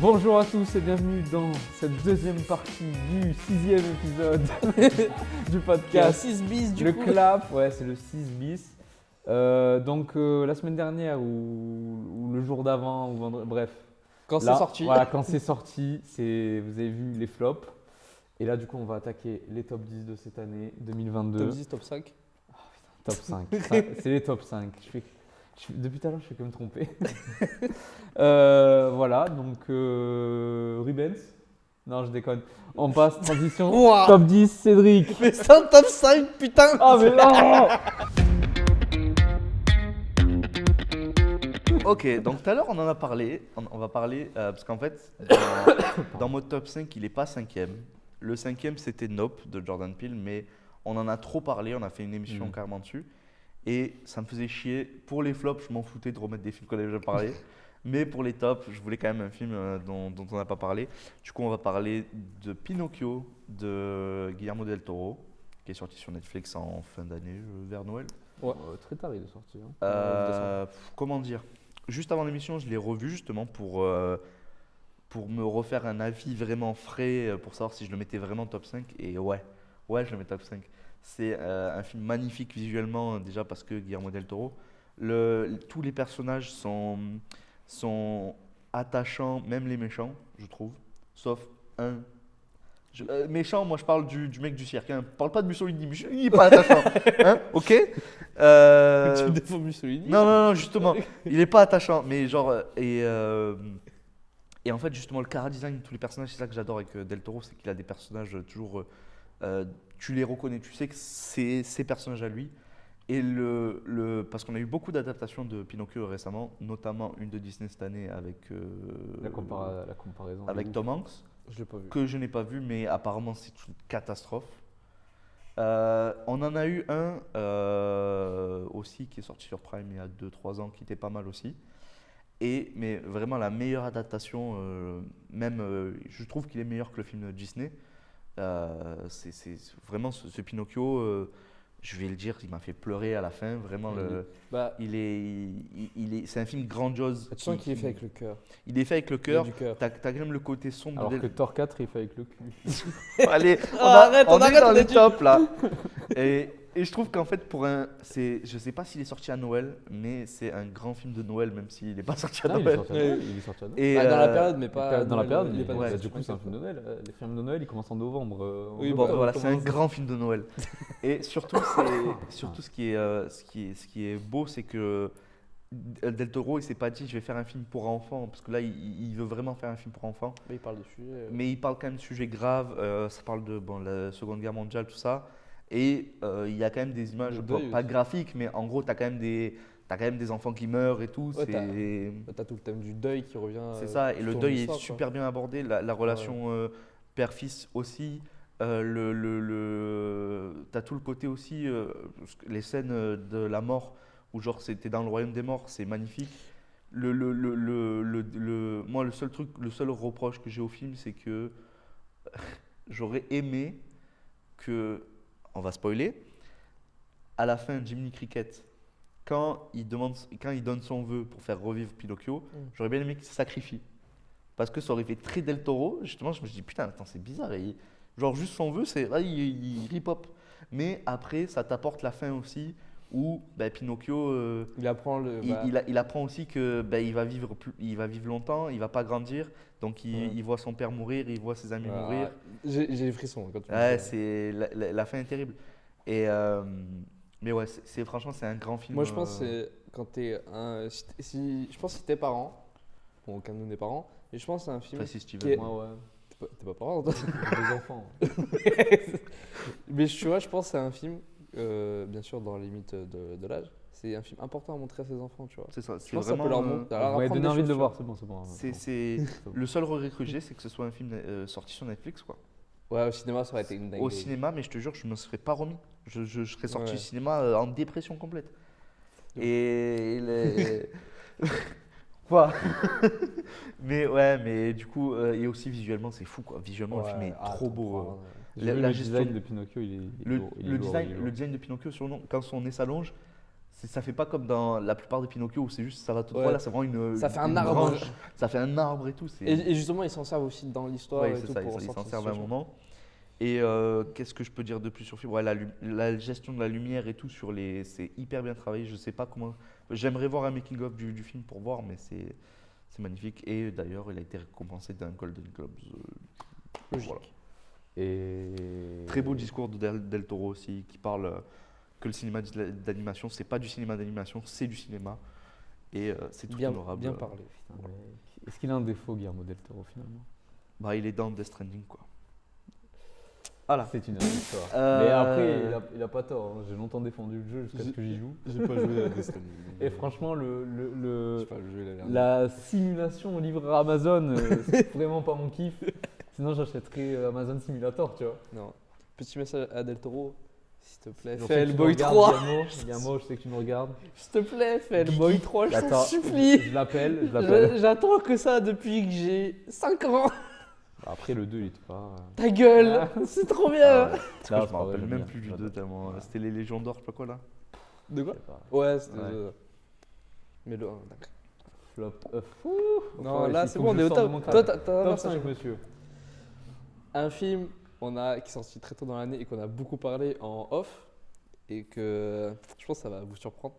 Bonjour à tous et bienvenue dans cette deuxième partie du 6e épisode du podcast. 6 bis du le coup. clap, ouais, c'est le 6 bis. Donc la semaine dernière ou le jour d'avant, ou bref. Quand Là, c'est sorti. Voilà, quand c'est sorti, vous avez vu les flops. Et là, du coup, on va attaquer les top 10 de cette année 2022. Top 10, top 5. Top 5. C'est les top 5. Depuis tout à l'heure, je fais que me tromper. Voilà, donc Rubens. Non, je déconne. On passe, transition. Ouah. Top 10, Cédric. Mais c'est un top 5, putain. Ah, mais non. Ok, donc tout à l'heure on en a parlé, on va parler, parce qu'en fait, dans mon top 5, il n'est pas cinquième. Le cinquième c'était Nope de Jordan Peele, mais on en a trop parlé, on a fait une émission carrément dessus. Et ça me faisait chier. Pour les flops, je m'en foutais de remettre des films qu'on avait déjà parlé. Mais pour les tops, je voulais quand même un film dont on n'a pas parlé. Du coup, on va parler de Pinocchio de Guillermo del Toro, qui est sorti sur Netflix en fin d'année, vers Noël. Très tard, il est sorti. Hein. Comment dire? Juste avant l'émission, je l'ai revu justement pour me refaire un avis vraiment frais, pour savoir si je le mettais vraiment top 5. Et ouais, je le mets top 5. C'est un film magnifique visuellement, déjà parce que Guillermo del Toro, tous les personnages sont attachants, même les méchants, je trouve. Sauf un. Méchant, moi je parle du mec du cirque. Hein. Parle pas de Mussolini, Mussolini n'est pas attachant. Hein, ok. Tu me défends Mussolini. Non, justement, il est pas attachant, mais genre et en fait justement le chara-design de tous les personnages, c'est ça que j'adore avec Del Toro, c'est qu'il a des personnages toujours, tu les reconnais, tu sais que c'est ses personnages à lui. Et parce qu'on a eu beaucoup d'adaptations de Pinocchio récemment, notamment une de Disney cette année avec La comparaison. avec Tom Hanks, Je l'ai pas vu. que je n'ai pas vu, mais apparemment c'est une catastrophe. On en a eu un aussi qui est sorti sur Prime il y a 2-3 ans, qui était pas mal aussi. Mais vraiment la meilleure adaptation, je trouve qu'il est meilleur que le film de Disney. C'est vraiment ce Pinocchio, je vais le dire, il m'a fait pleurer à la fin. Vraiment, c'est un film grandiose. Tu sens qu'il est fait avec le cœur. Il est fait avec le Il y a cœur. du cœur. T'as quand même le côté sombre. Alors que Thor 4, il fait avec le cul. Allez, arrête, on est arrête, dans on les est dur. tops là. Et je trouve qu'en fait, je sais pas s'il est sorti à Noël, mais c'est un grand film de Noël, même s'il n'est pas sorti à Non, il est Noël. sorti à Noël. Il est sorti à Noël. Et, Dans la période, mais pas Dans la période, il est pas ouais, du sorti. coup, c'est un film de Noël. Les films de Noël, ils commencent en novembre. Oui, Bon, bah, voilà, c'est un commence- grand film de Noël. Et surtout, ce qui est beau, c'est que Del Toro, il s'est pas dit je vais faire un film pour enfants, parce que là, il veut vraiment faire un film pour enfants. Mais il parle de sujets. Mais il parle quand même de sujets graves, ça parle de la Seconde Guerre mondiale, tout ça. Et il y a quand même des images, Le deuil pas aussi. graphiques, mais en gros, tu as quand même des enfants qui meurent et tout. Ouais, T'as tout le thème du deuil qui revient. C'est ça, et le tout au long deuil de est l'histoire, quoi. super bien abordé, la relation père-fils aussi. T'as tout le côté aussi, les scènes de la mort, où genre c'était dans le royaume des morts, c'est magnifique. Moi, le seul reproche que j'ai au film, c'est que j'aurais aimé que, on va spoiler, à la fin, Jiminy Cricket, quand il donne son vœu pour faire revivre Pinocchio, j'aurais bien aimé qu'il se sacrifie. Parce que ça aurait fait très Del Toro. Justement, je me suis dit, putain, attends, c'est bizarre. Genre, juste son vœu, il rip-hop. Mais après, ça t'apporte la fin aussi, où Pinocchio, Il apprend il apprend aussi que il va vivre longtemps, il va pas grandir. Donc, il voit son père mourir, il voit ses amis mourir. J'ai les frissons quand tu me Ouais, dis ça. la fin est terrible. Mais ouais, franchement, c'est un grand film. Moi, je pense que c'est quand t'es un. Je pense que si t'es parent, bon, aucun de nous n'est parent, mais je pense que c'est un film. Enfin, si Steven. qui est- Ouais. T'es pas parent, toi. Des enfants. Mais tu vois, je pense que c'est un film, bien sûr, dans les limites de l'âge. C'est un film important à montrer à ses enfants, tu vois. C'est ça, Je c'est pense que ça peut vraiment. leur montrer. Vous m'avez donné envie de le voir, c'est bon. C'est le seul regret que j'ai, c'est que ce soit un film sorti sur Netflix, quoi. Ouais, au cinéma, ça aurait été une dinguerie. Au cinéma, mais je te jure, je me serais pas remis. Je serais sorti Ouais. du cinéma en dépression complète. Donc. Et quoi? Mais du coup, et aussi visuellement, c'est fou, quoi. Visuellement, le film est trop beau. J'ai vu La le gestion- design de Pinocchio, il est lourd, il est lourd. Le design de Pinocchio, quand son nez s'allonge, ça fait pas comme dans la plupart des Pinocchio où c'est juste ça va tout droit. Ouais. Là, c'est vraiment Ça fait un une arbre. branche. Ça fait un arbre et tout. C'est Et justement, ils s'en servent aussi dans l'histoire ouais, et c'est tout ça, pour ils s'en sortir de servent à un situation. moment. Et qu'est-ce que je peux dire de plus sur le film? Ouais, la gestion de la lumière et tout c'est hyper bien travaillé. Je sais pas comment. J'aimerais voir un making of du film pour voir, mais c'est magnifique. Et d'ailleurs, il a été récompensé d'un Golden Globes. Logique. Voilà. Et. Très beau discours de Del Toro aussi, qui parle que le cinéma d'animation, c'est pas du cinéma d'animation, c'est du cinéma. Et c'est tout Bien, honorable. bien parlé. Putain, mais est-ce qu'il a un défaut, Guillermo del Toro, finalement? Bah, il est dans Death Stranding, quoi. Voilà. C'est une autre histoire. Euh, Mais après, il a pas tort. Hein. J'ai longtemps défendu le jeu jusqu'à ce que j'y joue. J'ai pas joué à Destiny. Et franchement, Je sais pas, le jeu, il a l'air. la simulation livrée à Amazon, c'est vraiment pas mon kiff. Sinon, j'achèterais Amazon Simulator, tu vois. Non. Petit message à Del Toro. S'il te plaît, Je sais fais que tu me Hellboy regardes, 3. Guillermo, je sais que tu me regardes. S'il te plaît, fais Hellboy 3, je t'en Attends, supplie. Je l'appelle. J'attends que ça depuis que j'ai 5 ans. Après, le 2, il était pas. Ta gueule, Ah. c'est trop Ah bien. ouais. Parce que Non, je c'est me pas vrai, rappelle j'aime même bien. plus du J'adore. 2 tellement. Ouais. C'était les Légions d'Or, je sais pas quoi là. De quoi Je sais pas. Ouais, c'était Ouais. le 2. Mais le 1, d'accord. Flop. Fou. Non, Enfin, là il c'est faut bon, que on je est au sorte de top. mon Toi, cadre. t'as Top ça, 5, monsieur. un film qui est sorti très tôt dans l'année et qu'on a beaucoup parlé en off et que je pense que ça va vous surprendre.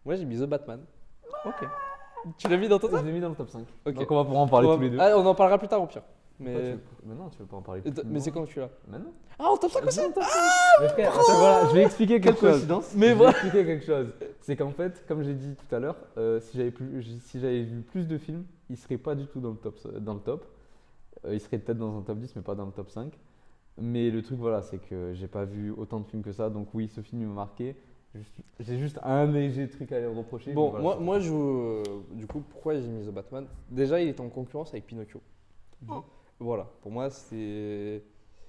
Moi j'ai mis The Batman. Ok. Tu l'as mis dans ton Je top l'ai mis dans le top 5. Ok. Donc, on va pouvoir en parler tous les deux. Ah, on en parlera plus tard au pire. Pourquoi Mais, Mais non, tu veux pas en parler Et plus mais c'est quand tu l'as Maintenant. Ah, en top 5 aussi Mais frère, attends, voilà, je vais expliquer quelque chose. Mais Je vais voilà. expliquer quelque chose. C'est qu'en fait, comme j'ai dit tout à l'heure, si j'avais vu plus de films, il serait pas du tout dans le top. Il serait peut-être dans un top 10, mais pas dans le top 5. Mais le truc, voilà, c'est que j'ai pas vu autant de films que ça. Donc oui, ce film il m'a marqué. J'ai juste un léger truc à lui reprocher. Bon, mais voilà, moi du coup, pourquoi j'ai mis The Batman? Déjà, il est en concurrence avec Pinocchio. Voilà, pour moi, c'est.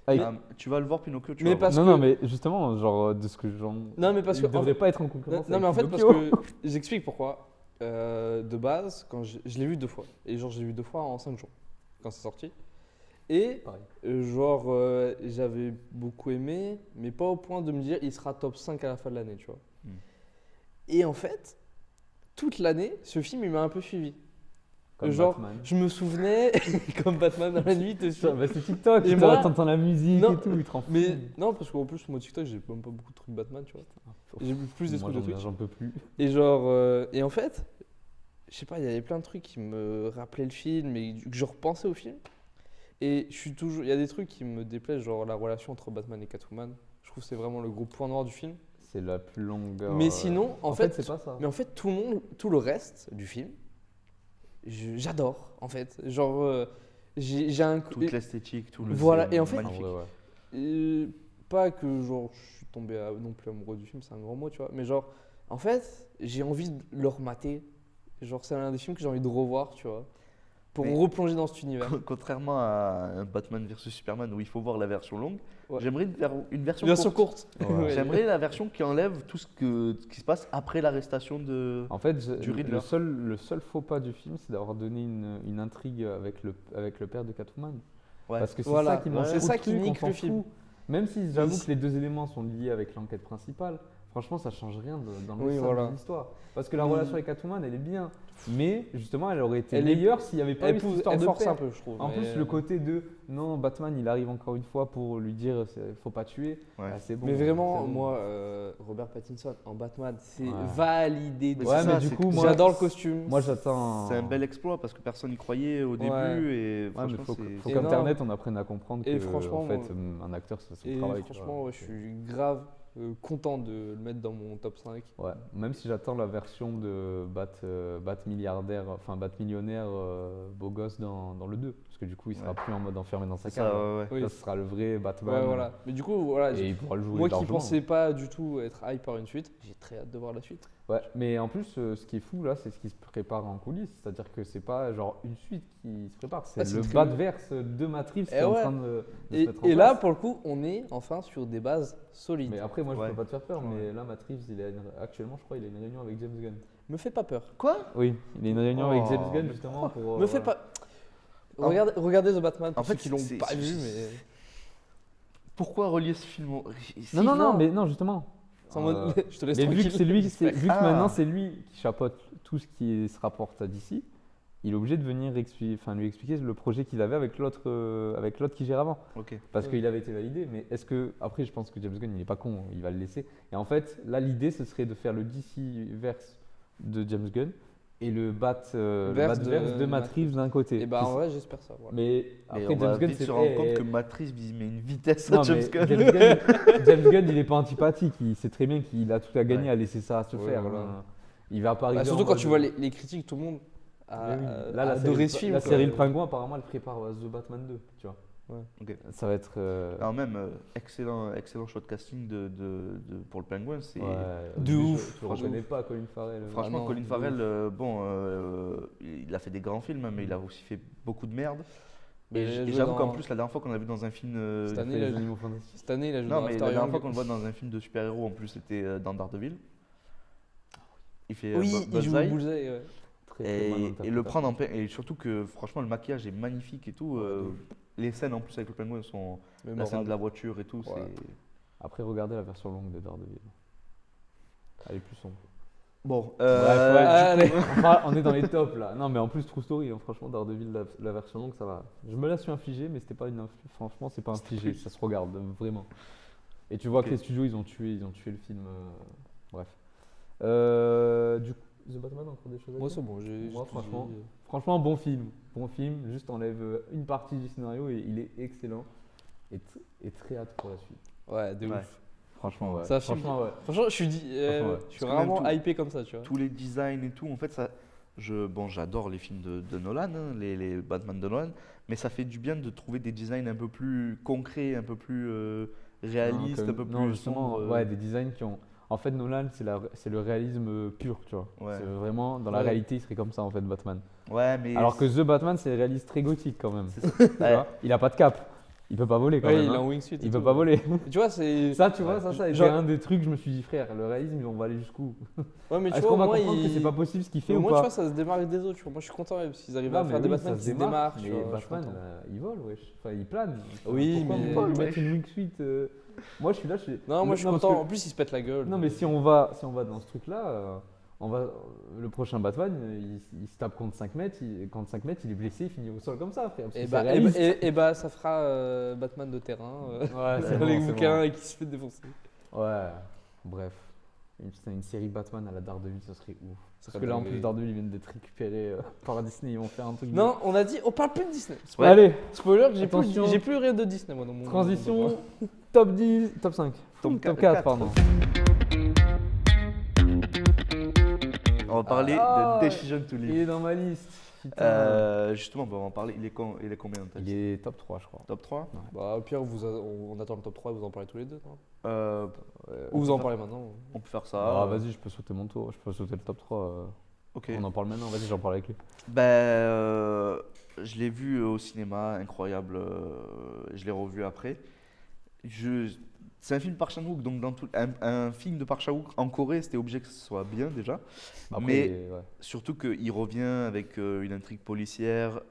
Ah, il- Tu vas le voir Pinocchio, tu Mais vas voir. parce non, que- non, mais justement, genre, de ce que j'en. Non, mais parce il que. devrait pas être en concurrence. Non, mais en avec fait, parce Pinocchio. que j'explique pourquoi. De base, quand je l'ai vu 2 fois. Et genre, je l'ai vu 2 fois en 5 jours, quand c'est sorti. Et Pareil. j'avais beaucoup aimé, mais pas au point de me dire il sera top 5 à la fin de l'année, tu vois. Hmm. Et en fait, toute l'année, ce film, il m'a un peu suivi. Comme genre, Batman. je me souvenais, comme Batman dans la nuit, te suit. Putain, bah, c'est TikTok, Et et moi- t'entends la musique Non, et tout, il te rend fou. Mais non, parce qu'en plus, moi, TikTok, j'ai même pas beaucoup de trucs Batman, tu vois. J'ai plus des Moi, trucs de Twitch. j'en peux plus. Et genre, et en fait, je sais pas, il y avait plein de trucs qui me rappelaient le film et que je repensais au film. Et je suis toujours, il y a des trucs qui me déplaisent, genre la relation entre Batman et Catwoman. Je trouve que c'est vraiment le gros point noir du film. C'est la plus longue. Mais sinon, en fait, c'est pas ça. mais en fait, tout le reste du film, j'adore, en fait. Genre, j'ai un Toute l'esthétique, tout le. Voilà, c'est et en fait- magnifique. pas que genre je suis tombé non plus amoureux du film, c'est un grand mot, tu vois. Mais genre, en fait, j'ai envie de le remater. Genre, c'est un des films que j'ai envie de revoir, tu vois. Pour Mais- replonger dans cet univers. Contrairement à un Batman vs Superman où il faut voir la version longue, Ouais. j'aimerais une version Version courte. courte. Ouais. J'aimerais la version qui enlève tout ce qui se passe après l'arrestation de. En fait, Du Riddler. le seul faux pas du film, c'est d'avoir donné une intrigue avec le père de Catwoman. Ouais. Parce que c'est Voilà, ça qui manque. ouais. c'est trop ça de qui trucs, nique on s'en le film. fout. Même si j'avoue Mais que les deux éléments sont liés avec l'enquête principale, franchement, ça change rien dans le Oui, message voilà. de l'histoire. Parce que la Mm. relation avec Catwoman, elle est bien. Mais justement, elle aurait été Elle est- meilleure s'il n'y avait pas eu cette histoire elle de force père. un peu, je trouve. En mais- plus, le côté de non, Batman, il arrive encore une fois pour lui dire faut pas tuer. Ouais. Ah, c'est bon. Mais vraiment, c'est bon. moi, Robert Pattinson en Batman, c'est Ouais. validé. de Mais Ouais, c'est fou. mais ça, du coup, c'est- moi, J'adore le costume. Moi, j'attends. C'est un bel exploit parce que personne n'y croyait au début Ouais. et Ouais, mais franchement faut, c'est. faut Et qu'Internet on apprenne à comprendre que Et franchement, en fait, moi- un acteur c'est son Et travail. tu franchement, vois. ouais, je suis grave content de le mettre dans mon top 5. Ouais, même si j'attends la version de Bat milliardaire, enfin Bat millionnaire beau gosse dans le 2. Parce que du coup, il sera Ouais. plus en mode enfermé dans sa C'est cave. ça, ouais, ouais. Oui. Ça sera le vrai Batman. Ouais, voilà. Mais du coup, voilà, Et il pourra le jouer moi qui largement. pensais pas du tout être hype par une suite, j'ai très hâte de voir la suite. Ouais, mais en plus, ce qui est fou là, c'est ce qui se prépare en coulisses. C'est-à-dire que c'est pas genre une suite qui se prépare, c'est Ah, c'est le très- Batverse de Matrix qui Eh est en ouais. train de se Et, mettre en et là, place. pour le coup, on est enfin sur des bases solides. Mais après, moi, je Ouais. peux pas te faire peur, mais là, Matrix, actuellement, je crois, il a une réunion avec James Gunn. Me fais pas peur. Quoi? Oui, il a une réunion avec Oh, James Gunn mais justement pour. Me fais voilà. pas. Regardez The Batman pour En fait, ceux qui l'ont c'est- pas c'est- vu, mais. Pourquoi relier ce film Non, non, non, mais non, justement. C'est en mode, je te laisse Mais vu que tranquille. c'est lui, vu que Ah. maintenant c'est lui qui chapeaute tout ce qui se rapporte à DC, il est obligé de venir lui expliquer le projet qu'il avait avec l'autre qui gère avant. Ok. Parce Ouais. qu'il avait été validé, mais est-ce que. Après, je pense que James Gunn, il est pas con, il va le laisser. Et en fait, là, l'idée, ce serait de faire le DC-verse de James Gunn et le Verse Batverse de Matt Reeves d'un côté. Et bah en vrai, j'espère ça. Voilà. Mais Mais après, on va James Gunn, vite c'est. se rendre compte que Matrice, il met une vitesse Non, à James mais Gunn. James Gunn, il est pas antipathique. Il sait très bien qu'il a tout à gagner Ouais. à laisser ça se Ouais, faire. voilà. hein. Il va pas arriver. Bah, surtout en quand mode- tu vois les critiques, tout le monde a, Mais oui. a Là, la adoré série, ce film. la quoi. série Le Pingouin, apparemment, elle prépare The Batman 2. Tu vois. Ok. Ça va être. Alors même, excellent choix de casting pour le Penguin. C'est De lui, ouf. Je le reconnais pas, Colin Farrell. Franchement, Ah non, Colin de Farrell, il a fait des grands films, hein, mais il a aussi fait beaucoup de merde. Mais Et il a joué j'avoue dans- qu'en plus, la dernière fois qu'on l'a vu dans un film. Cette Il a année, fait il a les joué- Animaux Fantastiques. Cette année, il a joué Non, dans mais After la dernière Young. fois qu'on le voit dans un film de super-héros, en plus, c'était dans Daredevil. Il fait Oui, il joue Bullseye. Bullseye. Ouais. Très, très mal Et interprété. le prendre en peine. Et surtout que, franchement, le maquillage est magnifique et tout. Les scènes en plus avec le pingouin sont. La scène Mémorable. de la voiture et tout, Ouais. c'est. Après, regardez la version longue de Daredevil. Elle est plus sombre. Bon, Bref, ouais, Allez. On est dans les tops là. Non, mais en plus, True Story, hein, franchement, Daredevil, la version longue, ça va. Je me la suis infligée, mais c'était pas une. Franchement, c'est pas infligé, ça se regarde vraiment. Et tu vois Ok. que les studios, ils ont tué le film. Bref. Du coup, The Batman, encore des choses à Moi, dire c'est bon. Moi, franchement, bon film. Bon film, juste enlève une partie du scénario et il est excellent. Et très hâte pour la suite. Ouais, de Ouais. ouf. Franchement, ouais. C'est un film Franchement, ouais. Franchement, je suis Franchement, ouais. je suis Parce que même vraiment tout- hypé comme ça, tu vois. tous les designs et tout, en fait, j'adore les films de Nolan, hein, les Batman de Nolan, mais ça fait du bien de trouver des designs un peu plus concrets, un peu plus réalistes, un peu non, plus justement, sombres. ouais, des designs qui ont. En fait, Nolan, c'est le réalisme pur, tu vois. Ouais. C'est vraiment, dans la Ouais. réalité, il serait comme ça, en fait, Batman. Ouais, mais. Alors que The Batman, c'est le réalisme très gothique, quand même. C'est ça. Tu Ouais. vois, il a pas de cap. Il peut pas voler, quand Ouais, même. il est hein. en wingsuit. et Il peut tout. pas voler. Tu vois, c'est. Ça, tu vois, ça a été Genre- un des trucs, je me suis dit, frère, le réalisme, on va aller jusqu'où Ouais, mais tu Est-ce vois, qu'on au va moins, comprendre que c'est pas possible ce qu'il fait au ou moins, tu pas vois, ça se démarque des autres. Tu vois. Moi, je suis content parce qu'ils arrivent Non, à mais faire des oui, Batman ça qui se se démarquent. Mais tu vois, je suis Batman, content. il vole, wesh. Enfin, il plane. Enfin, Oui, pourquoi mais- lui Ouais. mettre une wingsuit Moi, je suis là, Non, moi, je suis parce content. que- En plus, il se pète la gueule. Non, mais si on va dans ce truc-là, le prochain Batman, il se tape contre 5 mètres, contre 5 mètres, il est blessé, il finit au sol comme ça, frère. parce que Et c'est bah, réaliste. bah, ça fera Batman de terrain Ouais, c'est dans bon, les c'est bouquins et qui se fait défoncer. bon. Ouais, bref. Une série Batman à la Daredevil, ça serait ouf. Parce serait que là, en dingue. plus, Daredevil, ils viennent d'être récupérés par Disney, ils vont faire un truc. Non, on a dit, on parle plus de Disney. Ouais. Allez, Spoiler, Attention. j'ai plus rien de Disney moi dans mon. transition, top 10, top 5. Top Top 4, 4, pardon. On va parler Ah, de Decision to Il Live. est dans ma liste. Putain. Justement, on va en parler. Il est combien dans ta Il liste est top 3, je crois. Top 3 Bah, au pire, on attend le top 3 et vous en parlez tous les deux. Non On Ou vous peut en faire- parlez maintenant. On peut faire ça. Ah, vas-y, je peux sauter mon tour, je peux sauter le top 3. Ok. On en parle maintenant, vas-y, j'en parle avec lui. Je l'ai vu au cinéma, incroyable. Je l'ai revu après. C'est un film Park Chan-wook, donc un film de Park Chan-wook en Corée, c'était obligé que ce soit bien déjà. Après, Mais- ouais. Surtout qu'il revient avec une intrigue policière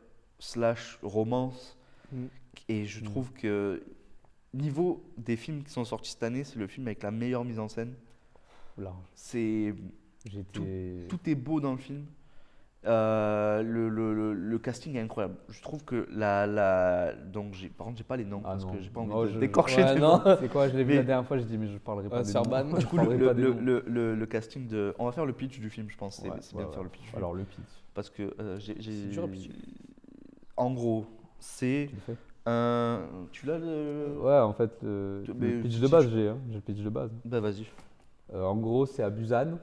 / romance. Mm. Et je trouve que niveau des films qui sont sortis cette année, c'est le film avec la meilleure mise en scène. Large. C'est J'étais. tout est beau dans le film. Le casting est incroyable. Je trouve que donc par contre j'ai pas les noms Ah parce non. que j'ai pas envie Non, de je- d'écorcher Ouais, des non. noms. C'est quoi, je l'ai vu Mais- la dernière fois, j'ai dit, mais je parlerai pas Ouais, des se noms. faire ban. Je Du coup, parlerai pas des noms. le casting de. On va faire le pitch du film, je pense. C'est Ouais, c'est bien ouais, de faire le ouais. pitch du film. Alors, le pitch, Parce que C'est dur à pitcher. En gros, c'est tu le fais un. Tu l'as le. Ouais, en fait, Mais le pitch si de base, tu- j'ai le pitch de base. Bah vas-y. En gros, c'est à Busan.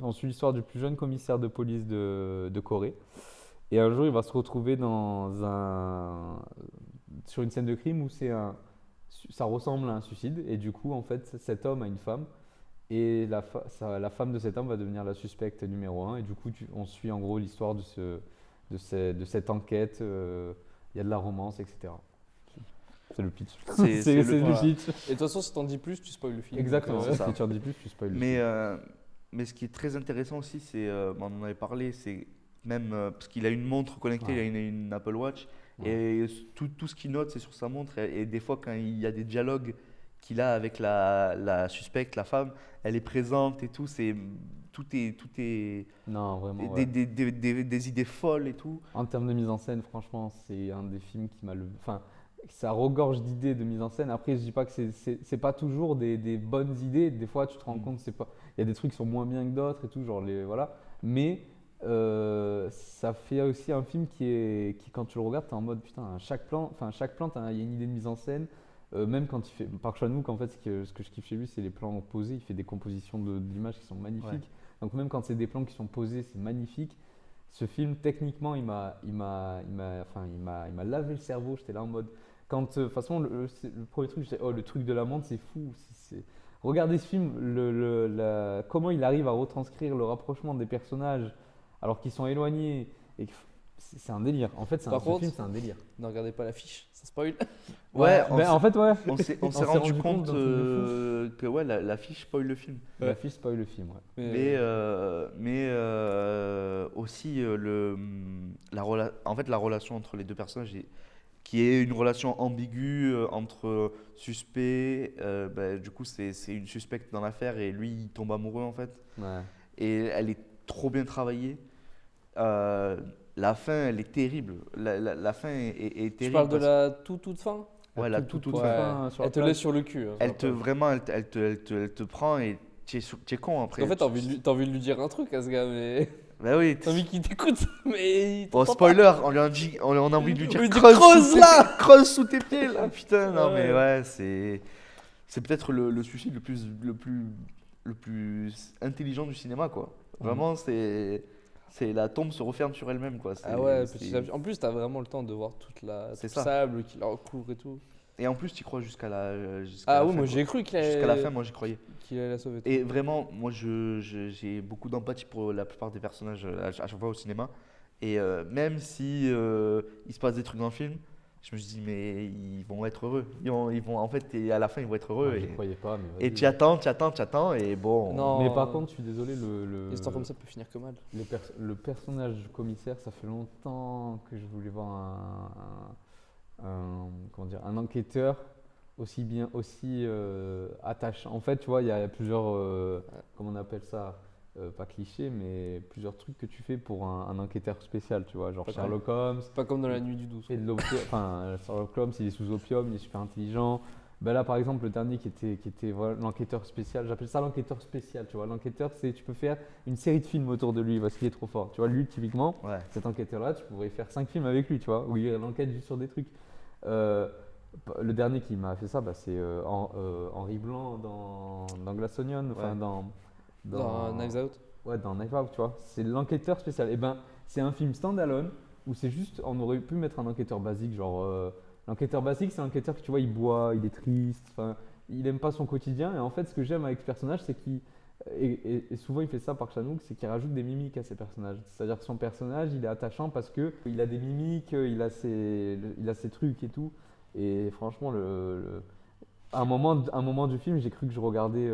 On suit l'histoire du plus jeune commissaire de police de Corée. Et un jour, il va se retrouver sur une scène de crime où ça ressemble à un suicide. Et du coup, en fait, cet homme a une femme. Et la femme de cet homme va devenir la suspecte numéro 1. Et du coup, on suit en gros l'histoire de cette enquête. Il y a de la romance, etc. C'est le pitch. C'est le- le pitch. Et de toute façon, si t'en dis plus, tu spoil le film. Exactement. c'est ça. Si tu en dis plus, tu spoil le Mais ce qui est très intéressant aussi, c'est. On en avait parlé, c'est même. Parce qu'il a une montre connectée, Ouais. il a une Apple Watch. Ouais. Et tout ce qu'il note, c'est sur sa montre. Et des fois, quand il y a des dialogues qu'il a avec la suspecte, la femme, elle est présente et tout, tout est Non, vraiment. des, Ouais. des idées folles et tout. En termes de mise en scène, franchement, c'est un des films qui m'a le. Enfin, ça regorge d'idées de mise en scène. Après, je dis pas que c'est pas toujours des bonnes idées. Des fois, tu te rends Mm. compte, c'est pas. Il y a des trucs qui sont moins bien que d'autres et tout, genre les voilà. Mais ça fait aussi un film qui quand tu le regardes, t'es en mode putain, à chaque plan, il y a une idée de mise en scène. Même quand il fait Park Chan-wook, en fait, ce que je kiffe chez lui, c'est les plans posés. Il fait des compositions d'images qui sont magnifiques. Ouais. Donc même quand c'est des plans qui sont posés, c'est magnifique. Ce film, techniquement, il m'a lavé le cerveau. J'étais là en mode. De toute façon, le premier truc, j'étais, oh, le truc de la montre, c'est fou. Regardez ce film, comment il arrive à retranscrire le rapprochement des personnages alors qu'ils sont éloignés. C'est un délire. En fait, Par ce contre, film, c'est un délire. Ne regardez pas l'affiche, ça spoil. Ouais, En fait, ouais. on s'est s'est rendu rendu compte compte d'un truc de que ouais, l'affiche spoil le film. La fiche spoil le film, ouais. Mais aussi en fait, la relation entre les deux personnages qui est une relation ambiguë entre suspect. Du coup, c'est une suspecte dans l'affaire et lui, il tombe amoureux en fait. Ouais. Et elle est trop bien travaillée. La fin, elle est terrible. La fin est Tu terrible. parles de parce- la toute fin. Ouais, la toute toute fin. fin. Sur la Elle te plage. laisse sur le cul. Hein. Elle te vraiment, elle te prend et tu es con après. En fait, t'as envie de lui dire un truc à ce gars, mais Bah oui. t'as envie qu'il t'écoute, mais il Bon, t'entend spoiler, on lui a dit, on a envie de lui dire On lui dit, creuse, creuse sous là creuse sous tes pieds là, putain. Non mais Ouais. ouais, c'est peut-être le suicide le plus intelligent du cinéma quoi. Vraiment, c'est la tombe se referme sur elle-même quoi. Ah ouais, petit à petit. En plus, t'as vraiment le temps de voir tout C'est le ça. sable qui la recouvre et tout. Et en plus, tu crois jusqu'à Ah la oui, fin, moi quoi. j'ai cru qu'il Jusqu'à la fin, moi j'y croyais. allait la sauver. Et vraiment, moi j'ai beaucoup d'empathie pour la plupart des personnages à chaque fois au cinéma. Et même si il se passe des trucs dans le film, je me dis mais ils vont être heureux. Ils vont en fait et à la fin ils vont être heureux. Ouais, j'y croyais pas, mais Et vas-y. tu attends et bon. Non. Mais par contre, je suis désolé, Une histoire comme ça peut finir que mal. le personnage du commissaire, ça fait longtemps que je voulais voir comment dire, un enquêteur aussi attachant. En fait, tu vois, il y a plusieurs, comment on appelle ça, pas clichés, mais plusieurs trucs que tu fais pour un enquêteur spécial, tu vois, genre Pas Sherlock Holmes. Pas comme dans la nuit du 12. Et de l'opium, enfin, Sherlock Holmes, il est sous opium, il est super intelligent. Ben là, par exemple, le dernier qui était voilà, l'enquêteur spécial, j'appelle ça l'enquêteur spécial, tu vois. L'enquêteur, tu peux faire une série de films autour de lui parce qu'il est trop fort. Tu vois, lui, typiquement, Ouais. cet enquêteur-là, tu pourrais faire 5 films avec lui, tu vois, où il enquête juste sur des trucs. Euh, le dernier qui m'a fait ça, bah, c'est Henri Blanc dans Glass Onion, enfin Ouais. Dans Knives Out. Ouais, dans Knife Out, tu vois. C'est l'enquêteur spécial. Et ben, c'est un film standalone où c'est juste, on aurait pu mettre un enquêteur basique, genre. L'enquêteur basique, c'est l'enquêteur que tu vois, il boit, il est triste, enfin, il aime pas son quotidien. Et en fait, ce que j'aime avec ce personnage, c'est qu'il. Et souvent, il fait ça par Chan-wook, c'est qu'il rajoute des mimiques à ses personnages. C'est-à-dire que son personnage, il est attachant parce que il a des mimiques, il a ses trucs et tout. Et franchement, à un moment du film, j'ai cru que je regardais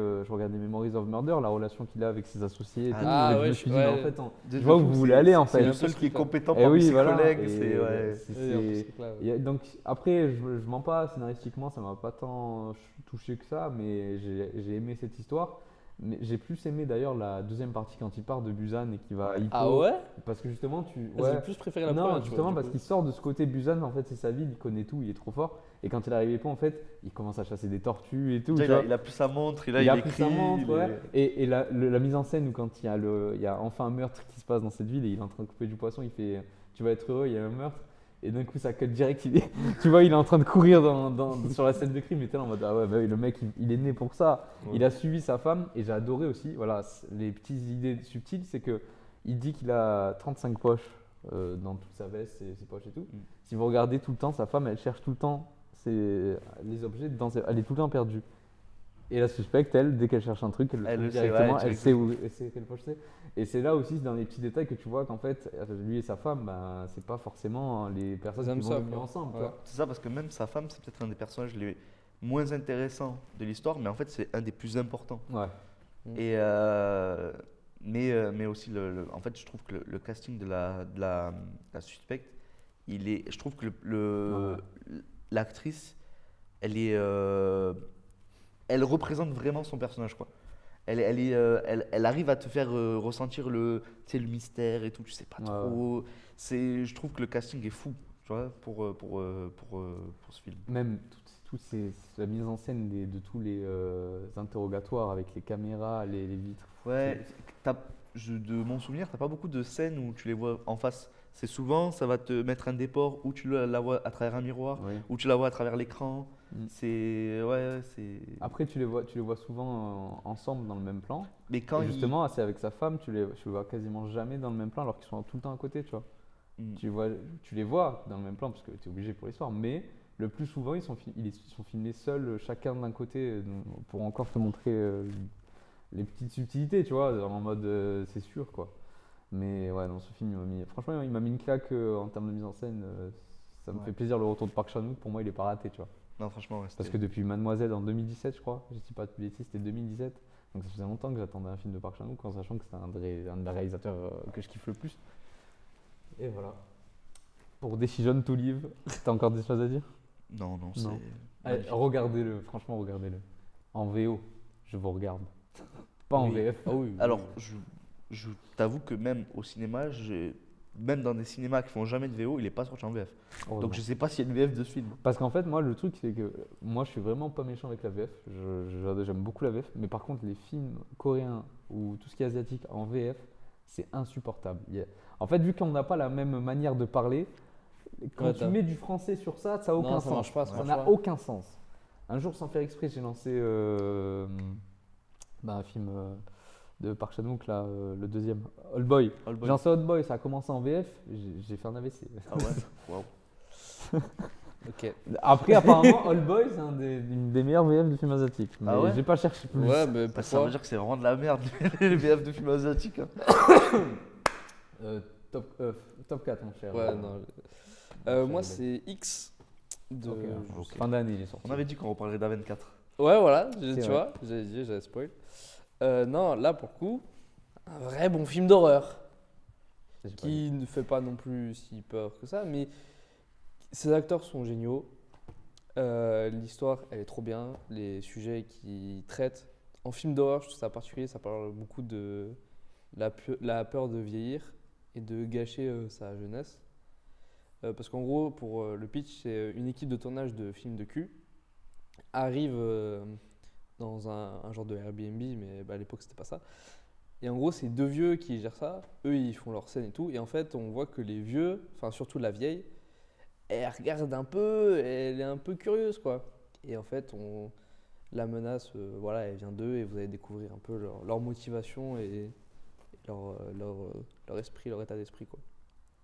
Memories of Murder, la relation qu'il a avec ses associés et tout. Ah Et je ouais, me suis dit, ouais. mais en fait, De je vois où fou, vous voulez aller en C'est fait. le un peu seul ce qui est truc-là. compétent Eh parmi oui, ses voilà. collègues. Et C'est ouais. Oui, en plus, c'est clair, ouais. Donc après, je mens pas, scénaristiquement, ça m'a pas tant touché que ça, mais j'ai aimé cette histoire. Mais j'ai plus aimé d'ailleurs la deuxième partie quand il part de Busan et qu'il va à Hippo. Ah ouais. Parce que justement, J'ai plus préféré la non, première. tu vois, justement du parce coup. qu'il sort de ce côté Busan, en fait, c'est sa ville, il connaît tout, il est trop fort. Et quand il arrive à Hippo, en fait, il commence à chasser des tortues et tout. Déjà, tu vois. il a plus sa montre, il Il a écrit. pris sa montre, il est- ouais. Et la mise en scène où quand il y a enfin un meurtre qui se passe dans cette ville et il est en train de couper du poisson, il fait tu vas être heureux, il y a un meurtre. Et d'un coup ça cut direct, tu vois, il est en train de courir sur la scène de crime et t'es là en mode ah ouais, bah oui, le mec il est né pour ça. Ouais. Il a suivi sa femme et j'ai adoré aussi, voilà, les petites idées subtiles, c'est que il dit qu'il a 35 poches dans toute sa veste et ses poches et tout. Si vous regardez tout le temps, sa femme elle cherche tout le temps les objets, elle est tout le temps perdue. Et la suspecte, elle, dès qu'elle cherche un truc, elle le Elle trouve le sait, directement, ouais, tu elle le sait elle sait quelle poche c'est. Et c'est là aussi, dans les petits détails, que tu vois qu'en fait, lui et sa femme, bah, c'est pas forcément les personnes Ils aiment qui vont ça, venir quoi. ensemble. tu Ouais. vois. C'est ça, parce que même sa femme, c'est peut-être un des personnages les moins intéressants de l'histoire, mais en fait, c'est un des plus importants. Ouais. Et mais aussi, en fait, je trouve que le casting de la suspecte, je trouve que l'actrice, elle est elle représente vraiment son personnage, quoi. Elle arrive à te faire ressentir tu sais, le mystère et tout, tu sais pas Ouais, trop. Je trouve que le casting est fou, tu vois, pour ce film. Même la mise en scène de tous les interrogatoires avec les caméras, les vitres. Ouais, de mon souvenir, t'as pas beaucoup de scènes où tu les vois en face. C'est souvent, ça va te mettre un déport où tu la vois à travers un miroir, Oui. où tu la vois à travers l'écran. Mm. C'est. Après, tu les vois souvent ensemble dans le même plan. Mais quand Et justement, c'est avec sa femme, tu les vois quasiment jamais dans le même plan alors qu'ils sont tout le temps à côté, tu vois. Mm. Tu les vois dans le même plan parce que tu es obligé pour l'histoire, mais le plus souvent, ils sont filmés seuls, chacun d'un côté, pour encore te montrer les petites subtilités, tu vois, en mode c'est sûr, quoi. Mais ouais, dans ce film, franchement, il m'a mis une claque en termes de mise en scène. Ça me Ouais. fait plaisir le retour de Park Chan-wook. Pour moi, il est pas raté, tu vois. Non, franchement, ouais, Parce que depuis Mademoiselle en 2017, je crois, je dis pas de bêtises, c'était 2017. Donc ça faisait longtemps que j'attendais un film de Park Chan-wook en sachant que c'est un des réalisateurs que je kiffe le plus. Et voilà. Pour Decision to Live, t'as encore des choses à dire? Non, non, Non. c'est. Allez, magnifique. regardez-le, franchement, regardez-le. En VO, je vous regarde. Pas en Oui. VF. Ah oui, oui, Alors, oui. je t'avoue que même au cinéma, même dans des cinémas qui font jamais de VO, il est pas sorti en VF. Heureusement. Donc je sais pas s'il y a une VF de ce film. Parce qu'en fait, moi, le truc, c'est que moi, je suis vraiment pas méchant avec la VF. J'aime beaucoup la VF. Mais par contre, les films coréens ou tout ce qui est asiatique en VF, c'est insupportable. En fait, vu qu'on n'a pas la même manière de parler, quand Ouais, tu mets du français sur ça, ça n'a aucun Non, sens. ça marche pas, ça Ça marche n'a pas. aucun sens. Un jour, sans faire exprès, j'ai lancé un film de Park Chan-wook, là, le deuxième, Old Boy. All J'ai lancé Old Boy, ça a commencé en VF, j'ai fait un AVC. Ah ouais. Waouh. Ok. Après, apparemment, Old Boy, c'est une des meilleures VF de films asiatiques. Mais Ah ouais j'ai pas cherché plus. Ouais, mais Bah, ça veut pourquoi? dire que c'est vraiment de la merde les VF de films asiatiques. Hein. Top 4, mon cher. Ouais, non. Moi, c'est X de. Ok, ok. Fin d'année, il est sorti. On avait dit qu'on reparlerait d'A24. Ouais, voilà, C'est tu vrai. vois, j'avais dit, j'avais spoil. Non, là, pour le coup, un vrai bon film d'horreur J'ai pas vu. qui ne fait pas non plus si peur que ça, mais ses acteurs sont géniaux. L'histoire, elle est trop bien. Les sujets qu'ils traitent. En film d'horreur, je trouve ça particulier. Ça parle beaucoup de la peur de vieillir et de gâcher sa jeunesse. Parce qu'en gros, pour le pitch, c'est une équipe de tournage de films de cul arrive dans un genre de Airbnb, mais à l'époque, c'était pas ça. Et en gros, c'est deux vieux qui gèrent ça. Eux, ils font leur scène et tout. Et en fait, on voit que les vieux, enfin surtout la vieille, elle regarde un peu, elle est un peu curieuse, quoi. Et en fait, la menace, voilà, elle vient d'eux et vous allez découvrir un peu leur motivation et leur esprit, leur état d'esprit, quoi.